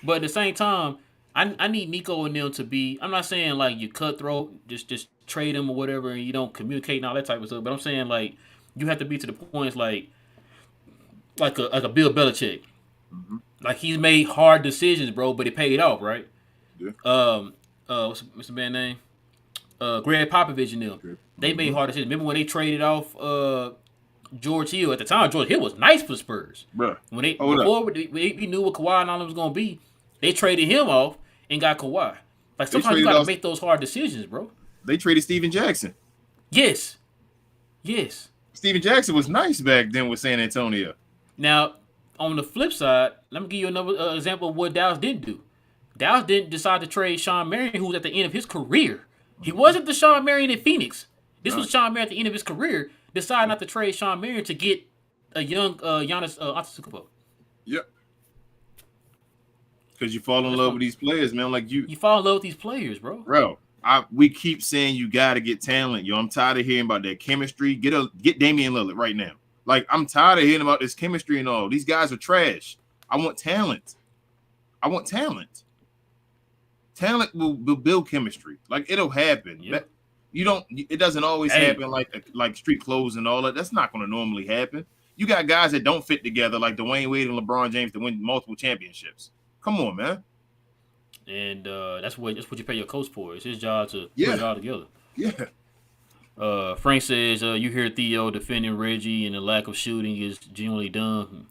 But at the same time, I need Nico and them to be. I'm not saying like you cutthroat, just trade him or whatever, and you don't communicate and all that type of stuff. But I'm saying like you have to be to the points like a Bill Belichick. Mm-hmm. Like he's made hard decisions, bro, but it paid off, right? Yeah. What's the man's name? Greg Popovich and them. They made hard decisions. Remember when they traded off George Hill at the time? George Hill was nice for the Spurs. Bro. When we knew what Kawhi and all them was gonna be, they traded him off and got Kawhi. Like sometimes you gotta make those hard decisions, bro. They traded Steven Jackson. Yes. Steven Jackson was nice back then with San Antonio. Now, on the flip side, let me give you another example of what Dallas didn't do. Dallas didn't decide to trade Sean Marion, who was at the end of his career. He wasn't the Sean Marion in Phoenix. This was Sean Marion at the end of his career. decide not to trade Sean Marion to get a young Giannis Antetokounmpo. Yep. Because you fall in That's love what with these players, man. Like you fall in love with these players, bro. bro. We keep saying you got to get talent. Yo, I'm tired of hearing about that chemistry. Get Damian Lillard right now. Like, I'm tired of hearing about this chemistry and all. These guys are trash. I want talent. Talent will build chemistry. Like, it'll happen. Yep. It doesn't always happen like street clothes and all that. That's not going to normally happen. You got guys that don't fit together like Dwayne Wade and LeBron James to win multiple championships. Come on, man. And that's what you pay your coach for. It's his job to put it all together. Yeah. Frank says you hear Theo defending Reggie and the lack of shooting is genuinely dumb.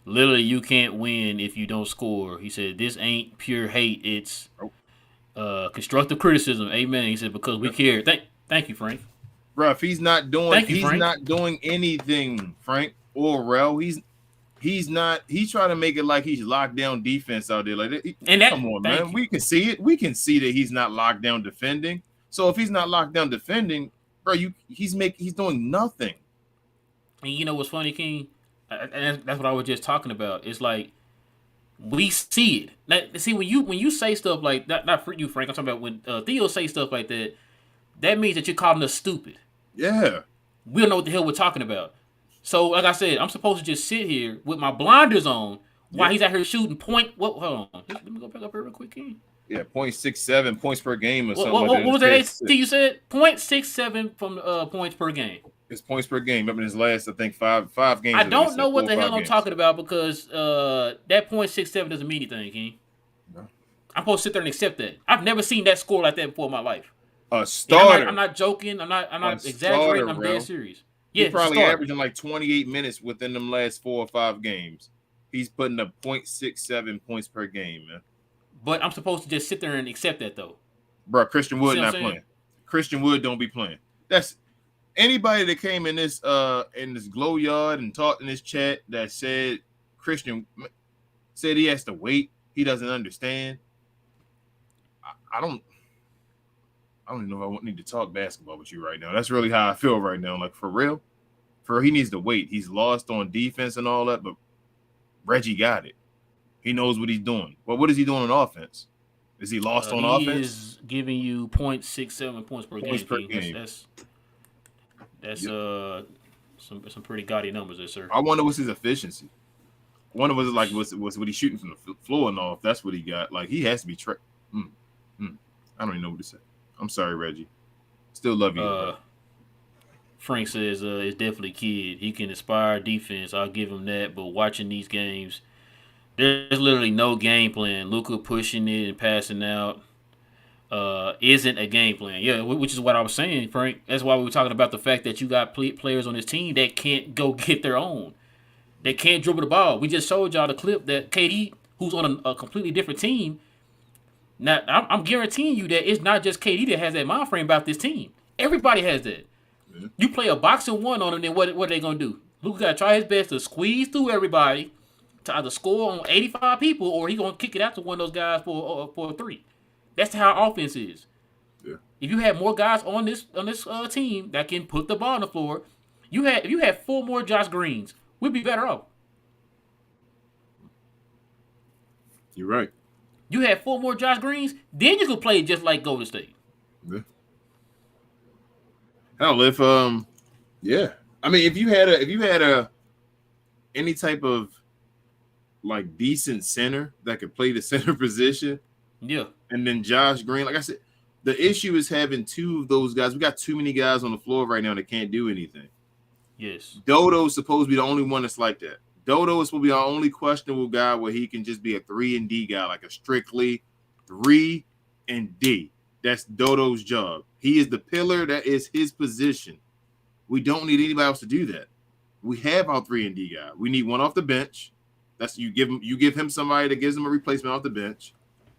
Literally, you can't win if you don't score. He said this ain't pure hate. It's constructive criticism. Amen. He said because we care. Thank you, Frank. Bro, if he's not doing anything, Frank or Rel, he's not. He's trying to make it like he's locked down defense out there. Like, come on, man. We can see it. We can see that he's not locked down defending. So if he's not locked down defending, bro, he's doing nothing. And you know what's funny, King? And that's what I was just talking about. It's like we see it. Like, see, when you say stuff like that, not for you, Frank. I'm talking about when Theo say stuff like that. That means that you're calling us stupid. Yeah. We don't know what the hell we're talking about. So, like I said, I'm supposed to just sit here with my blinders on while he's out here shooting point. Hold on. Let me go back up here real quick, King. Yeah, 0.67 points per game or something. What was that? You said 0.67 from points per game. It's points per game. Up in his last, I think five games. I don't know what the hell I'm talking about because that 0.67 doesn't mean anything, King. No. I'm supposed to sit there and accept that. I've never seen that score like that before in my life. A starter. I'm not joking. I'm not exaggerating. I'm dead serious. Yeah, he's probably averaging like 28 minutes within them last 4 or 5 games. He's putting up 0.67 points per game, man. But I'm supposed to just sit there and accept that, though. Bro, Christian Wood not playing. Christian Wood don't be playing. That's anybody that came in this glow yard and talked in this chat that said Christian said he has to wait. He doesn't understand. I don't even know if I need to talk basketball with you right now. That's really how I feel right now. Like, for real. He needs to wait. He's lost on defense and all that, but Reggie got it. He knows what he's doing. Well, what is he doing on offense? Is he lost on offense? He is giving you 0.67 points per game. That's some pretty gaudy numbers there, sir. I wonder what's his efficiency. I wonder what's what he's shooting from the floor and all. If that's what he got, like, he has to be. I don't even know what to say. I'm sorry, Reggie. Still love you. Frank says it's definitely kid. He can inspire defense. I'll give him that. But watching these games, there's literally no game plan. Luka pushing it and passing out isn't a game plan. Yeah, which is what I was saying, Frank. That's why we were talking about the fact that you got players on this team that can't go get their own. They can't dribble the ball. We just showed y'all the clip that KD, who's on a completely different team. Now, I'm guaranteeing you that it's not just KD that has that mind frame about this team. Everybody has that. Yeah. You play a boxing one on them, then what are they going to do? Luka got to try his best to squeeze through everybody to either score on 85 people or he's going to kick it out to one of those guys for a 3. That's how our offense is. Yeah. If you had more guys on this team that can put the ball on the floor, if you had 4 more Josh Greens, we'd be better off. You're right. You had 4 more Josh Greens, then you could play just like Golden State. Yeah. Hell, if yeah. I mean, if you had any type of like decent center that could play the center position, yeah. And then Josh Green, like I said, the issue is having 2 of those guys. We got too many guys on the floor right now that can't do anything. Yes. Dodo's supposed to be the only one that's like that. Dodo is supposed to be our only questionable guy where he can just be a 3 and D guy, like a strictly 3 and D. That's Dodo's job. He is the pillar. That is his position. We don't need anybody else to do that. We have our 3 and D guy. We need one off the bench. That's you give him somebody that gives him a replacement off the bench.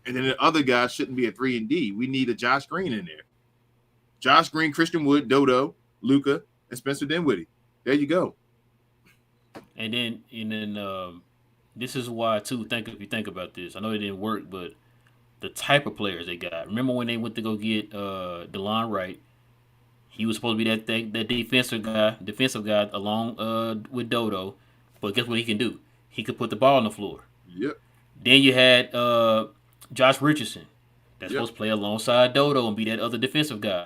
And then the other guy shouldn't be a 3 and D. We need a Josh Green in there. Josh Green, Christian Wood, Dodo, Luka, and Spencer Dinwiddie. There you go. And then this is why too. If you think about this, I know it didn't work, but the type of players they got. Remember when they went to go get DeLon Wright? He was supposed to be that defensive guy along with Dodo. But guess what he can do? He could put the ball on the floor. Yep. Then you had Josh Richardson. That's Yep. supposed to play alongside Dodo and be that other defensive guy.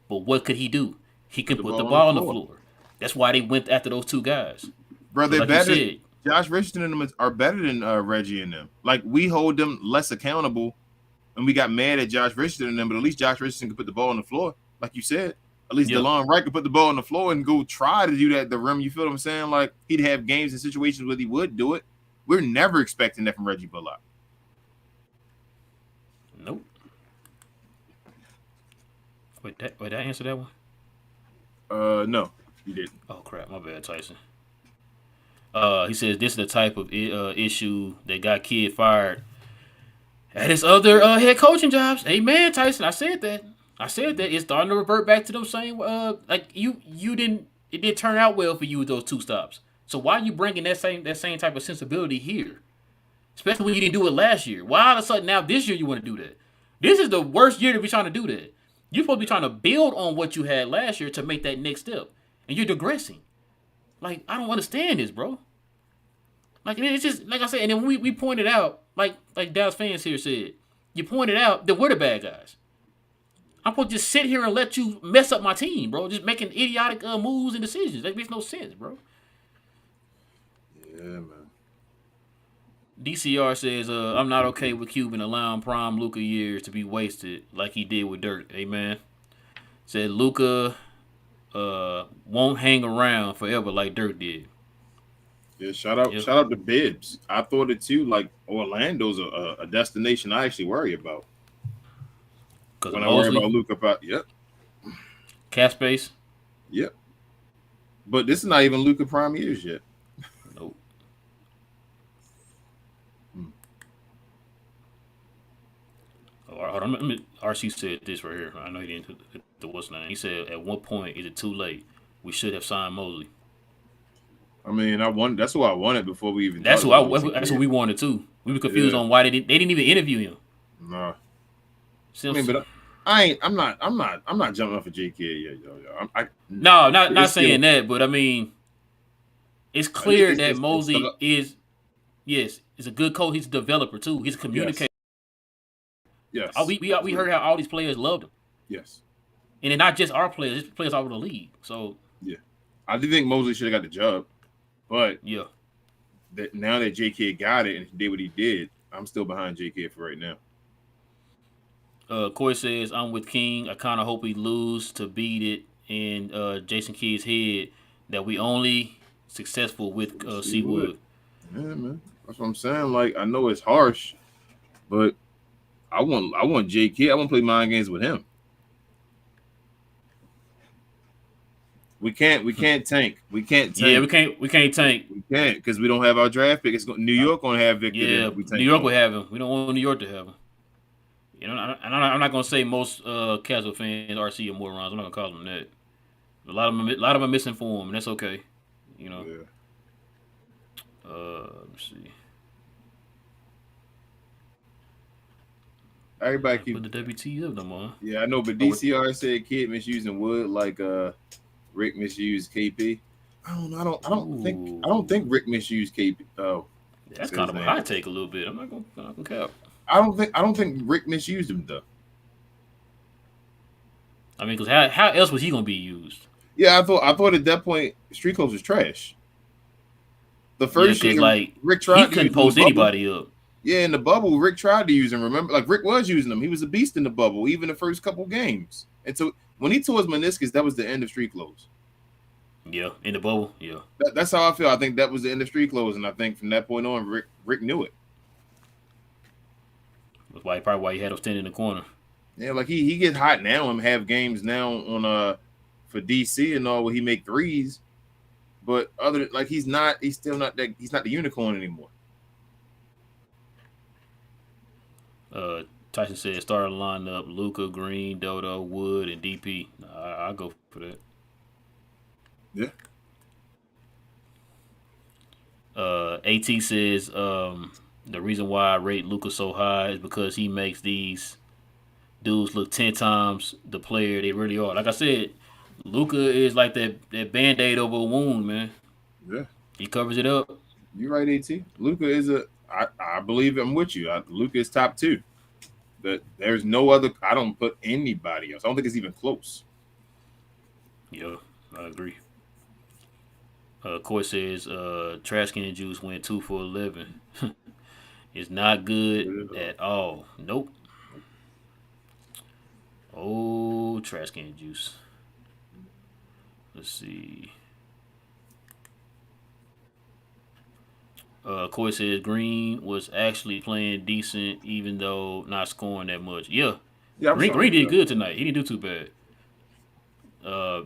But what could he do? He could put the on ball the on the floor. That's why they went after those two guys. Bro, they're Like better. you said, Josh Richardson and them are better than Reggie and them. Like, we hold them less accountable, and we got mad at Josh Richardson and them, but at least Josh Richardson could put the ball on the floor. Like you said, at least Yep. DeLon Wright could put the ball on the floor and go try to do that at the rim. You feel what I'm saying? Like, he'd have games and situations where he would do it. We're never expecting that from Reggie Bullock. nope. Wait, did I answer that one? No, he didn't. Oh crap, my bad, Tyson. He says this is the type of issue that got Kid fired at his other head coaching jobs. Amen, Tyson. I said that. It's starting to revert back to those same. Like you didn't. It didn't turn out well for you with those two stops. So why are you bringing that same type of sensibility here? Especially when you didn't do it last year. Why all of a sudden now this year you want to do that? This is the worst year to be trying to do that. You're supposed to be trying to build on what you had last year to make that next step, and you're digressing. Like, I don't understand this, bro. Like, it's just like I said, and then we pointed out, like Dallas fans here said, you pointed out that we're the bad guys. I'm supposed to just sit here and let you mess up my team, bro. Just making idiotic moves and decisions. That makes no sense, bro. Yeah, man. DCR says, I'm not okay with Cuban allowing prime Luka years to be wasted like he did with Dirk. Amen. Said Luka won't hang around forever like Dirk did. Yeah, shout out to Bibbs. I thought it too. Like, Orlando's a destination I actually worry about. When I worry about Luka, yep. Cap space. Yep. But this is not even Luka prime years yet. Nope. Hold on, RC said this right here. I know he didn't hit the what's name. He said, at what point is it too late? We should have signed Mosley. I mean, that's who I wanted before we even. That's what we wanted too. We were confused on why they didn't even interview him. No. See, I mean, but I'm not jumping off of JK yet, yo. No, not saying that, but I mean, it's clear that Mosley is a good coach. He's a developer too. He's a communicator. Yes. We heard how all these players loved him. Yes. And then not just our players, it's players all over the league. So yeah, I do think Mosley should have got the job, but yeah, now that JK got it and did what he did, I'm still behind JK for right now. Corey says, I'm with King. I kind of hope we lose to beat it in Jason Kidd's head that we only successful with Seawood. Yeah, man. That's what I'm saying. Like, I know it's harsh, but I want JK. I want to play mind games with him. We can't tank. We can't tank. Yeah, we can't tank. We can't because we don't have our draft pick. New York gonna have Victor. Yeah, New York will have him. We don't want New York to have him. You know, I'm not gonna say most casual fans RC are morons. I'm not gonna call them that. A lot of them are misinformed, and that's okay. You know. Yeah. Let me see. Everybody keep put the WT up no more. Yeah, I know, but DCR said Kid misusing Wood like Rick misused KP. I don't think Rick misused KP. Oh, that's kind of a hot take a little bit. I'm not gonna cap. I don't think Rick misused him though. I mean, because how else was he gonna be used? Yeah, I thought at that point Street Clothes was trash. The first year, like Rick tried he couldn't post anybody up. Yeah, in the bubble, Rick tried to use him. Remember, like Rick was using him. He was a beast in the bubble, even the first couple games. And so when he tore his meniscus, that was the end of Street Clothes. Yeah, in the bubble. Yeah, that's how I feel. I think that was the end of Street Clothes, and I think from that point on, Rick knew it. That's why he had him standing in the corner. Yeah, like he gets hot now and have games now on for DC and all where he make threes, but he's still not the unicorn anymore. Tyson said starting lineup: Luka, Green, Dodo, Wood, and DP. I'll go for that. Yeah. AT says the reason why I rate Luka so high is because he makes these dudes look 10 times the player they really are. Like I said, Luca is like that Band-Aid over a wound, man. Yeah, He covers it up. you're right, At. Luca is I believe I'm with you. Luca is top two. That there's no other. I don't put anybody else. I don't think it's even close. Yeah, I agree. Court says Trash Can Juice went 2 for 11. It's not good at all. Nope. Oh, Trash Can Juice. Let's see. Court says Green was actually playing decent, even though not scoring that much. Yeah, Yeah, I'm Green sorry. did good tonight. He didn't do too bad. Uh,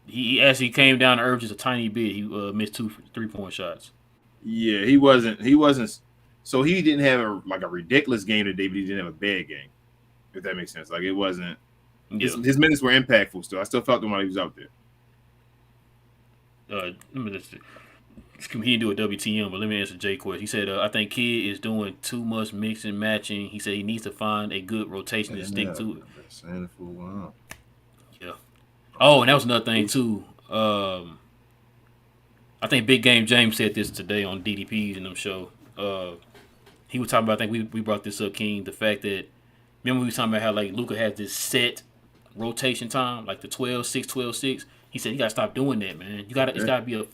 he actually came down to earth just a tiny bit. He missed 2 3-point shots. Yeah, he wasn't. He wasn't. So he didn't have a ridiculous game today, but he didn't have a bad game. If that makes sense. Like it wasn't. Yeah. His minutes were impactful. Still, I still felt them while he was out there. Let me just, he didn't do a WTM, but let me answer Jay question. He said, I think Kid is doing too much mix and matching. He said he needs to find a good rotation to stick to it. I've been saying it for a while. Yeah. Oh, and that was another thing too. I think Big Game James said this today on DDP's and them show. He was talking about. I think we brought this up, King. The fact that remember we were talking about how like Luka has this set rotation time, like the 12-6, 12-6. He said you gotta stop doing that, man. You gotta it's gotta be a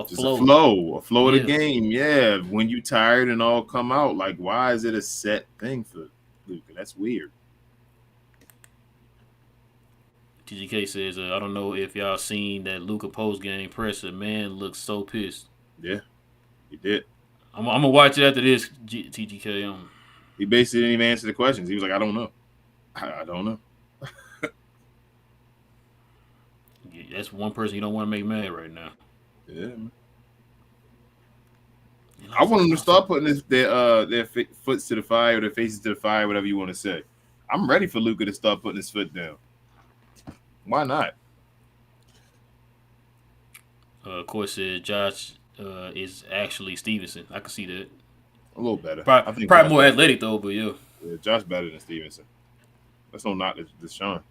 Just flow. a flow of the Yeah. game. Yeah, when you tired and all come out, like why is it a set thing for Luka? That's weird. TGK says, I don't know if y'all seen that Luka post game presser. Man looks so pissed. Yeah, he did. I'm gonna watch it after this. TGK. He basically didn't even answer the questions. He was like, I don't know. I don't know. That's one person you don't want to make mad right now. Yeah, man. I want them to start putting their foots to the fire or their faces to the fire, whatever you want to say. I'm ready for Luka to start putting his foot down. Why not? Of course, Josh is actually Stevenson. I can see that. A little better. Probably, I think probably Josh more better. athletic though, but yeah. Yeah, Josh better than Stevenson. That's no knock to Deshaun.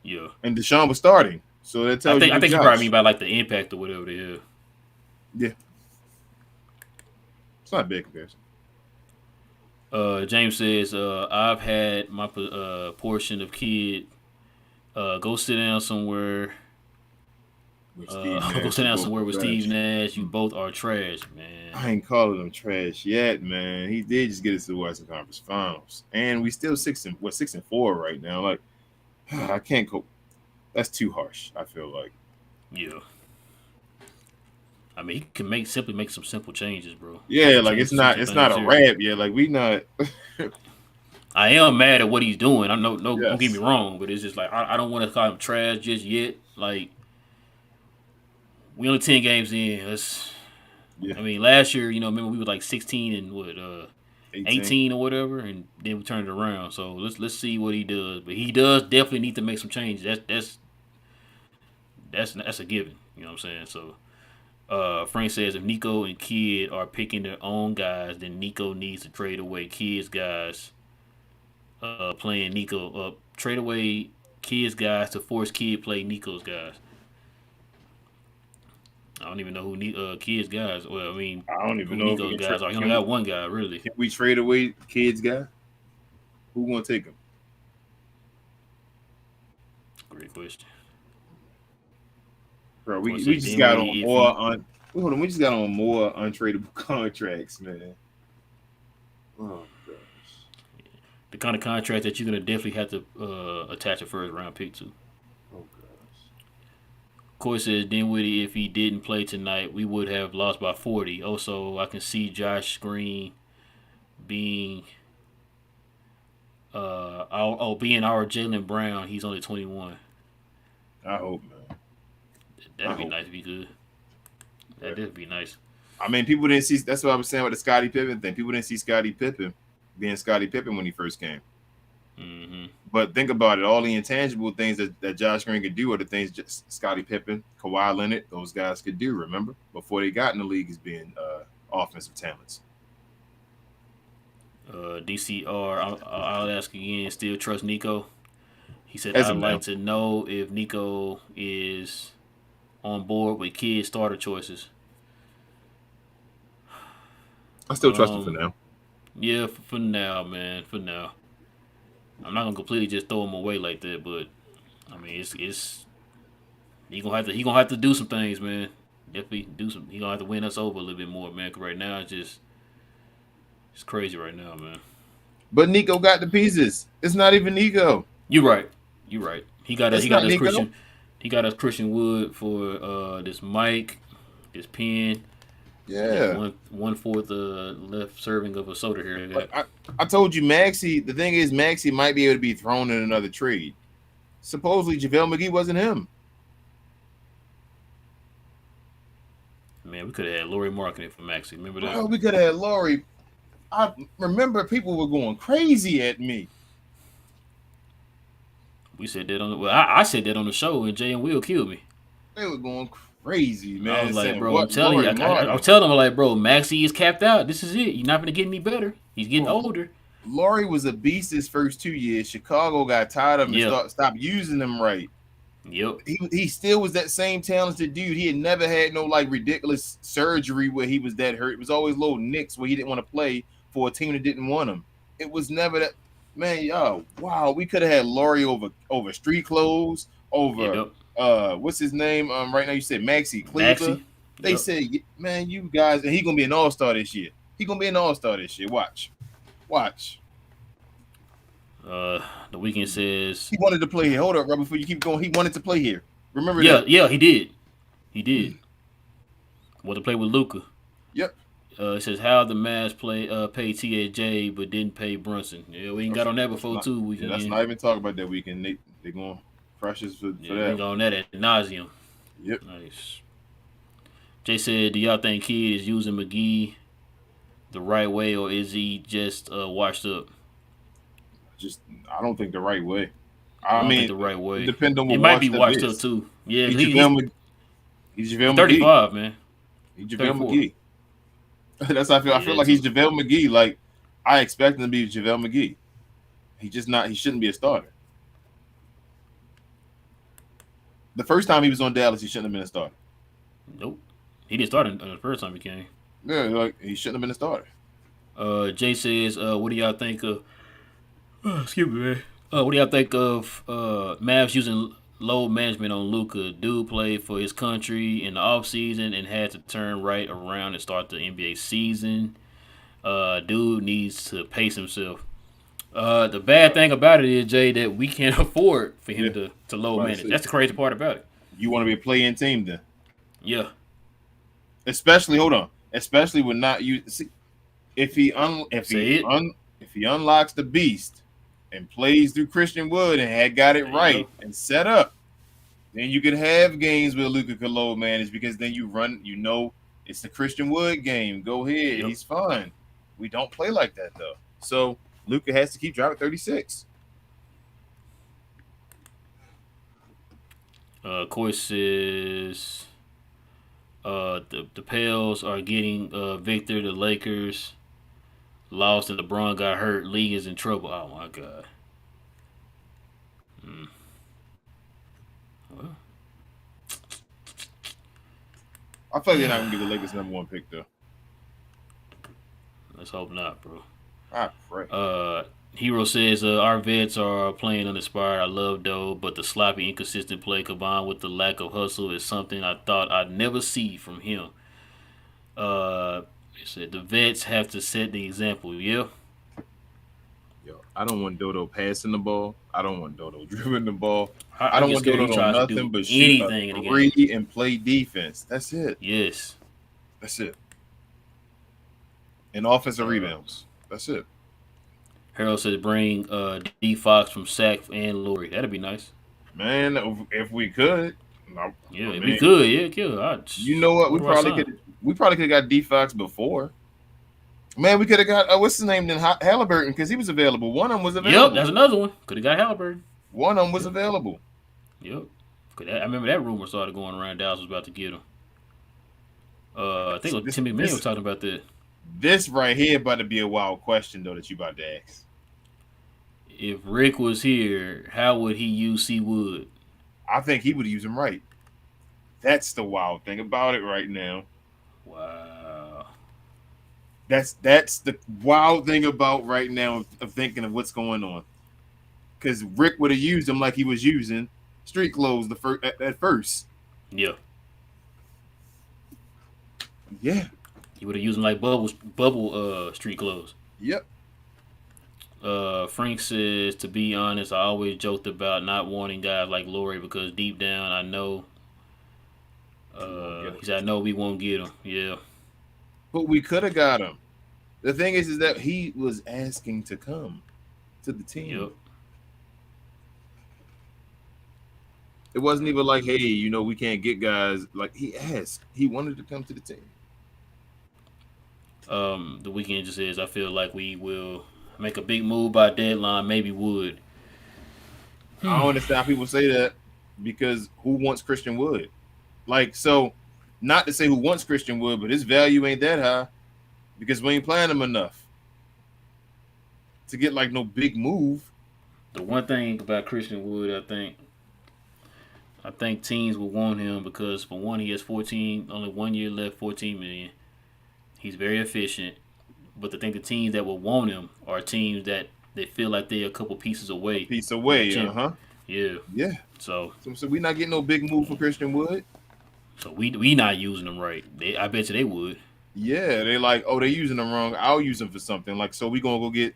Yeah. And Deshaun was starting, so that tells you. I think you Josh. probably mean by like the impact or whatever they have. Yeah. It's not a big comparison. James says, I've had my portion of Kid. Go sit down somewhere. Go sit down somewhere with Steve Nash. You both are trash, man. I ain't calling him trash yet, man. He did just get us to the Western Conference Finals, and we still 6-4 right now. Like I can't go. That's too harsh. I feel like. Yeah. I mean, he can simply make some simple changes, bro. Yeah, like it's not a rap. Yeah, like we not. I am mad at what he's doing. I know, no, Yes. don't get me wrong, but it's just like I don't want to call him trash just yet. Like we only 10 games in. Yeah. I mean, last year, remember we were like 16 and what 18 or whatever, and then we turned it around. So let's see what he does. But he does definitely need to make some changes. That's a given. You know what I'm saying? So. Frank says if Nico and Kid are picking their own guys, then Nico needs to trade away Kid's guys. Playing Nico, trade away Kid's guys to force Kid play Nico's guys. I don't even know who Kid's guys. Well, I mean, I don't even who know Nico's guys are. He only got one guy, really. Can we trade away Kid's guy? Who gonna take him? Great question. Bro, we just got on more we just got on more untradeable contracts, man. Oh gosh. The kind of contract that you're gonna definitely have to attach a first round pick to. Oh gosh. Corey says Dinwiddie, if he didn't play tonight, we would have lost by 40. Also, I can see Josh Green being being our Jaylen Brown. He's only 21. I hope, man. That'd be nice if he could. That'd be nice. I mean, people didn't see. That's what I was saying with the Scottie Pippen thing. People didn't see Scottie Pippen being Scottie Pippen when he first came. Mm-hmm. But think about it. All the intangible things that Josh Green could do are the things just Scottie Pippen, Kawhi Leonard, those guys could do, remember? Before they got in the league as being offensive talents. DCR, I'll ask again, still trust Nico? He said, As "I'd of like now. to know if Nico is on board with kid starter choices." I still trust him for now. Yeah, for now, man. For now, I'm not gonna completely just throw him away like that, but I mean, it's he gonna have to do some things, man. Definitely do some. He gonna have to win us over a little bit more, man. 'Cause right now it's crazy right now, man. But Nico got the pieces. It's not even Nico. You're right. You're right. He got us. It's He got not us Nico. Christian. He got us Christian Wood for this mic, this pen, and then Yeah. one fourth left serving of a soda here. I got. But I told you, Maxey. The thing is, Maxey might be able to be thrown in another trade. Supposedly, JaVale McGee wasn't him. Man, we could have had Laurie marketing for Maxi. Remember that? Bro, we could have had Laurie. I remember people were going crazy at me. We said that on the. Well, I said that on the show, and Jay and Will killed me. They were going crazy, man. I was like, saying, bro, I'm what, telling you, Laurie Martin? I'm telling him, like, bro, Maxi is capped out. This is it. You're not gonna get any better. He's getting Bro, older. Laurie was a beast his first 2 years. Chicago got tired of him and stopped using him right. Yep. He still was that same talented dude. He had never had no like ridiculous surgery where he was that hurt. It was always little nicks where he didn't want to play for a team that didn't want him. It was never that. Man, yo, wow, we could have had Laurie over street clothes, over what's his name? Right now you said Maxi Kleber. Maxi. They said, man, you guys, and he gonna be an all-star this year. He gonna be an all-star this year. Watch. The Weekend says He wanted to play here. Hold up, bro, before you keep going. He wanted to play here. Remember yeah, that? yeah, he did. He did. Wanted to play with Luka. Yep. It says how the Mavs pay TAJ but didn't pay Brunson. Yeah, we ain't got on that before too. Let's not even talk about that weekend. They going precious for We that. got on that at nauseum. Yep. Nice. Jay said, "Do y'all think Kid is using McGee the right way, or is he just washed up?" I don't think the right way. I mean, think the right way. Depend on what it might be washed up too. Yeah, he's JaVale McGee. 35, man. He's JaVale McGee. That's how I feel. I feel like he's JaVale McGee. Like I expect him to be JaVale McGee. He's just not. He shouldn't be a starter. The first time he was on Dallas, he shouldn't have been a starter. Nope. He didn't start the first time he came. Yeah, like he shouldn't have been a starter. Jay says, "What do y'all think of?" Excuse me, man. What do y'all think of Mavs using load management on Luka? Dude played for his country in the offseason and had to turn right around and start the NBA season. Dude needs to pace himself. The bad thing about it is, Jay, that we can't afford for him to load manage. That's the crazy part about it. You want to be a play-in team then? Yeah. Especially with not you. If he unlocks the beast and plays through Christian Wood and had got it right and set up, then you could have games where Luka could load manage because then you run. It's the Christian Wood game. Go ahead, he's fine. We don't play like that though, so Luka has to keep driving 36. Coy says the Pels are getting Victor. The Lakers lost and LeBron got hurt. League is in trouble. Oh my god. Well, I feel like they're not gonna be the Lakers' #1 pick though. let's hope not, bro. I pray. Hero says our vets are playing uninspired. I love Doe, but the sloppy, inconsistent play combined with the lack of hustle is something I thought I'd never see from him. He said the vets have to set the example. Yeah. Yo, I don't want Dodo passing the ball. I don't want Dodo dribbling the ball. I don't want Dodo doing nothing but shoot anything in the three game and play defense. That's it. Yes. That's it. And offensive rebounds. That's it. Harold says bring D Fox from Sack and Laurie. That'd be nice. Man, if we could. No, if we could, yeah, kill. You know what? We probably could have got D Fox before. Man, we could have got what's his name then Halliburton because he was available. One of them was available. Yep, that's another one. Could have got Halliburton. One of them was available. Yep. I remember that rumor started going around. Dallas was about to get him. I think Tim McMahon was talking about that. This right here about to be a wild question though that you about to ask. if Rick was here, how would he use C Wood? I think he would use him right. That's the wild thing about it right now. Wow. That's the wild thing about right now of thinking of what's going on. Because Rick would have used him like he was using street clothes at first. Yeah. Yeah. He would have used them like bubble street clothes. Yep. Frank says, to be honest, I always joked about not wanting guys like Laurie because deep down I know. He said, I know we won't get him. Yeah. But we could have got him. The thing is that he was asking to come to the team. Yep. It wasn't even like, hey, we can't get guys. Like, he asked. He wanted to come to the team. The Weekend just says, I feel like we will make a big move by deadline, maybe Wood. I don't understand how people say that because who wants Christian Wood? Like, so, not to say who wants Christian Wood, but his value ain't that high because we ain't playing him enough to get, like, no big move. The one thing about Christian Wood, I think teams will want him because, for one, he has only 1 year left, $14 million. He's very efficient. But I think the teams that will want him are teams that they feel like they're a couple pieces away. Yeah. Yeah. So we're not getting no big move for Christian Wood. So we not using them right. I bet you they would. Yeah, they like, they're using them wrong. I'll use them for something. Like, so we gonna go get.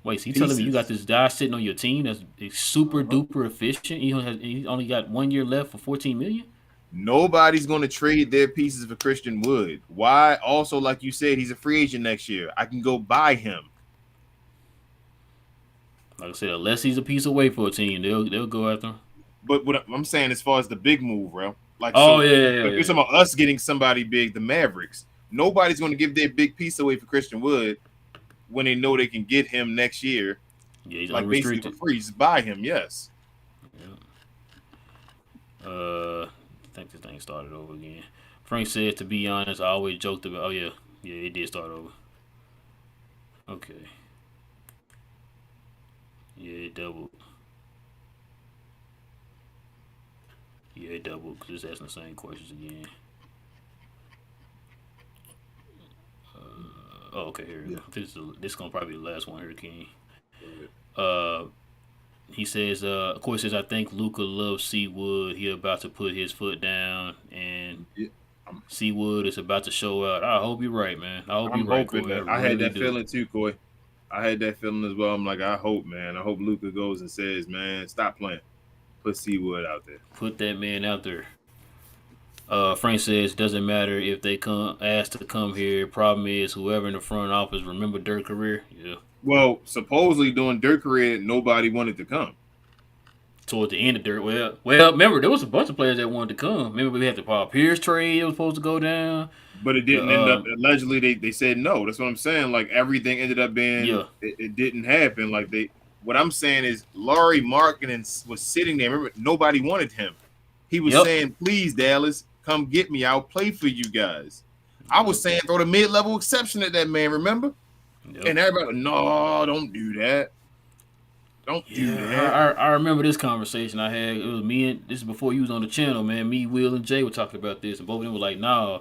Wait, so you telling me you got this guy sitting on your team that's super duper efficient? He only got 1 year left for $14 million. Nobody's going to trade their pieces for Christian Wood. Why? Also, like you said, he's a free agent next year. I can go buy him. Like I said, unless he's a piece away for a team, they'll go after him. But what I'm saying, as far as the big move, bro, like, you're talking about us getting somebody big, the Mavericks. Nobody's going to give their big piece away for Christian Wood when they know they can get him next year. Yeah, he's like unrestricted. Basically for free. Just buy him, yes. Yeah. I think this thing started over again. Frank said, to be honest, I always joked about. Oh yeah, it did start over. Okay. Yeah, it doubled. Yeah, it doubled because it's asking the same questions again. Okay, here we go. This is gonna probably be the last one here, King. He says, of course, I think Luka loves Seawood. He about to put his foot down, and Seawood is about to show out. I hope you're right, man. I hope you're right, Coy. I had that feeling too, Coy. I had that feeling as well. I'm like, I hope, man. I hope Luka goes and says, man, stop playing. Put Seawood out there. Put that man out there. Frank says, doesn't matter if they asked to come here. Problem is, whoever in the front office remember Dirk career. Yeah. Well, supposedly during Dirk career, nobody wanted to come. Toward the end of Dirk, well, remember there was a bunch of players that wanted to come. Remember we had the Paul Pierce trade; it was supposed to go down, but it didn't end up. Allegedly, they said no. That's what I'm saying. Like everything ended up being, it didn't happen. Like what I'm saying is, Laurie Markkinen was sitting there. Remember, nobody wanted him. He was saying, "Please, Dallas, come get me. I'll play for you guys." I was saying, throw the mid-level exception at that man. Remember? Yep. And everybody, no, don't do that. Don't do that. I remember this conversation I had. It was me and this is before you was on the channel, man. Me, Will, and Jay were talking about this, and both of them were like, "Nah."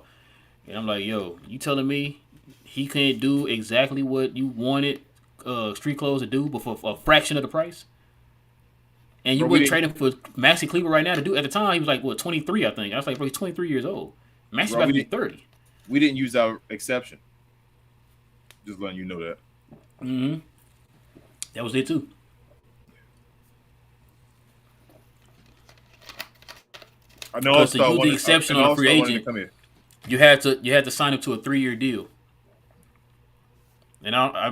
And I'm like, "Yo, you telling me he can't do exactly what you wanted street clothes to do, but for a fraction of the price?" And you were trading for Maxi Kleber right now to do. At the time, he was like 23, I think. I was like, bro, he's 23 years old. Maxi about to be 30. We didn't use our exception. Just letting you know that. Mm-hmm. That was it too. I know. To use the exception on a free agent, you had to sign up to a 3-year deal. And I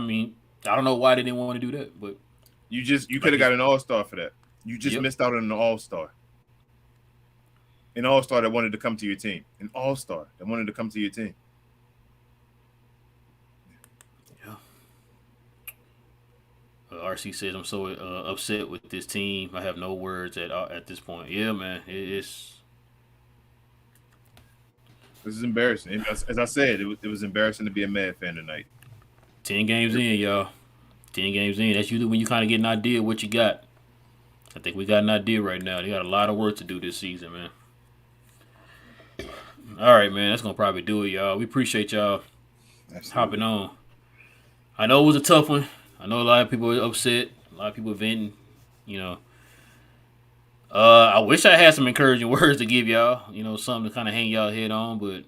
don't know why they didn't want to do that, but you could have got an all-star for that. You just missed out on an all-star. An all-star that wanted to come to your team. An all-star that wanted to come to your team. RC says, I'm so upset with this team. I have no words at this point. Yeah, man. This is embarrassing. As I said, it was embarrassing to be a Mad fan tonight. 10 games in, y'all. 10 games in. That's usually when you kind of get an idea of what you got. I think we got an idea right now. They got a lot of work to do this season, man. All right, man. That's going to probably do it, y'all. We appreciate y'all hopping on. I know it was a tough one. I know a lot of people were upset. A lot of people venting, you know. I wish I had some encouraging words to give y'all, you know, something to kind of hang y'all head on, but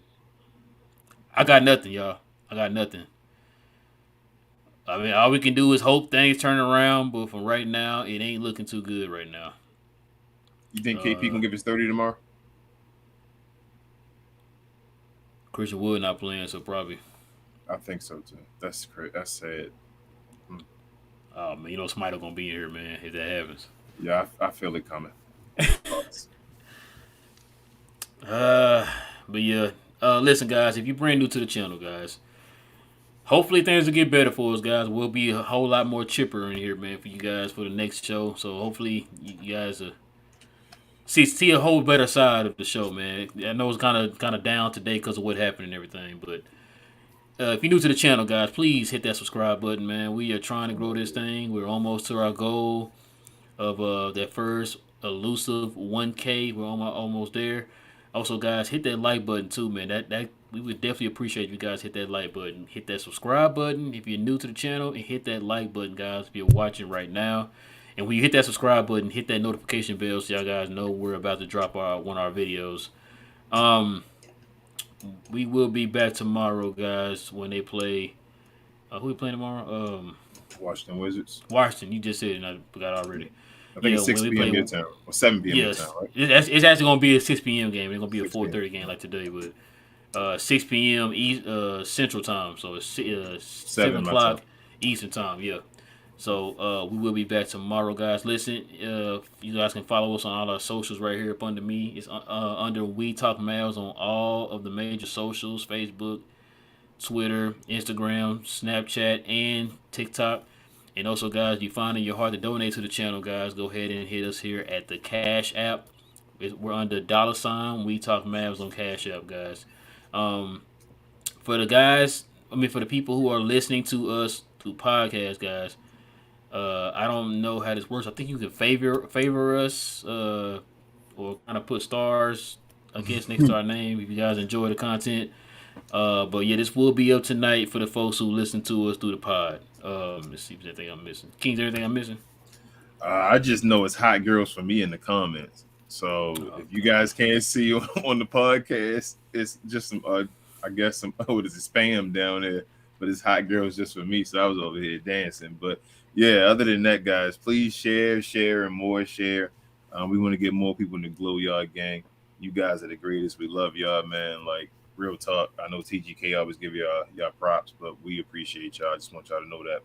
I got nothing, y'all. I got nothing. I mean, all we can do is hope things turn around, but from right now, it ain't looking too good right now. You think KP can give us 30 tomorrow? Christian Wood not playing, so probably. I think so too. That's crazy. That's sad. Oh man, you know Smite gonna be in here, man. If that happens. Yeah, I feel it coming. But yeah. Listen, guys, if you're brand new to the channel, guys, hopefully things will get better for us, guys. We'll be a whole lot more chipper in here, man, for you guys for the next show. So hopefully you guys see a whole better side of the show, man. I know it's kind of down today because of what happened and everything, but if you're new to the channel, guys, please hit that subscribe button, man. We are trying to grow this thing. We're almost to our goal of that first elusive 1K. We're almost there. Also, guys, hit that like button too, man. That we would definitely appreciate if you guys hit that like button. Hit that subscribe button if you're new to the channel, and hit that like button, guys, if you're watching right now. And when you hit that subscribe button, hit that notification bell so y'all guys know we're about to drop one of our videos. We will be back tomorrow, guys, when they play. Who we playing tomorrow? Washington Wizards. Washington. You just said it, and I forgot already. I think it's 6 p.m. Midtown or 7 p.m. Yes, Midtown, right? it's actually going to be a 6 p.m. game. It's going to be a 4:30 game like today, but 6 p.m. Central Time, so it's 7 o'clock Eastern Time. Yeah. So we will be back tomorrow, guys. Listen, you guys can follow us on all our socials right here up under me. It's under We Talk Mavs on all of the major socials: Facebook, Twitter, Instagram, Snapchat, and TikTok. And also, guys, if you find in your heart to donate to the channel, guys, go ahead and hit us here at the Cash App. We're under $ We Talk Mavs on Cash App, guys. For the people who are listening to us through podcast, guys, I don't know how this works. I think you can favor us or kind of put stars, I guess, next to our name if you guys enjoy the content. But yeah, this will be up tonight for the folks who listen to us through the pod. Let's see if there's anything I'm missing. King, is there anything I'm missing? I just know it's hot girls for me in the comments. So if you guys can't see on the podcast, it's just some, I guess some, what is it, spam down there. But it's hot girls just for me. So I was over here dancing. But yeah, other than that, guys, please share, and more share. We want to get more people in the Glow Yard gang. You guys are the greatest. We love y'all, man. Like, real talk. I know TGK always give y'all props, but we appreciate y'all. I just want y'all to know that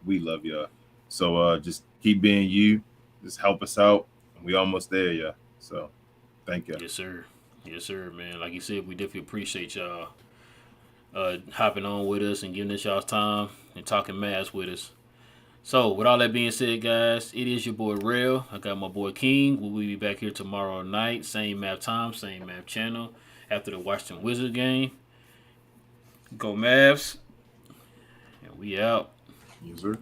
we love y'all. So just keep being you. Just help us out. We almost there, y'all. So thank you. Yes, sir. Yes, sir, man. Like you said, we definitely appreciate y'all hopping on with us and giving us y'all's time and talking Mavs with us. So, with all that being said, guys, it is your boy Rail. I got my boy King. We'll be back here tomorrow night. Same map time, same map channel. After the Washington Wizards game. Go Mavs. And we out. Yes, sir.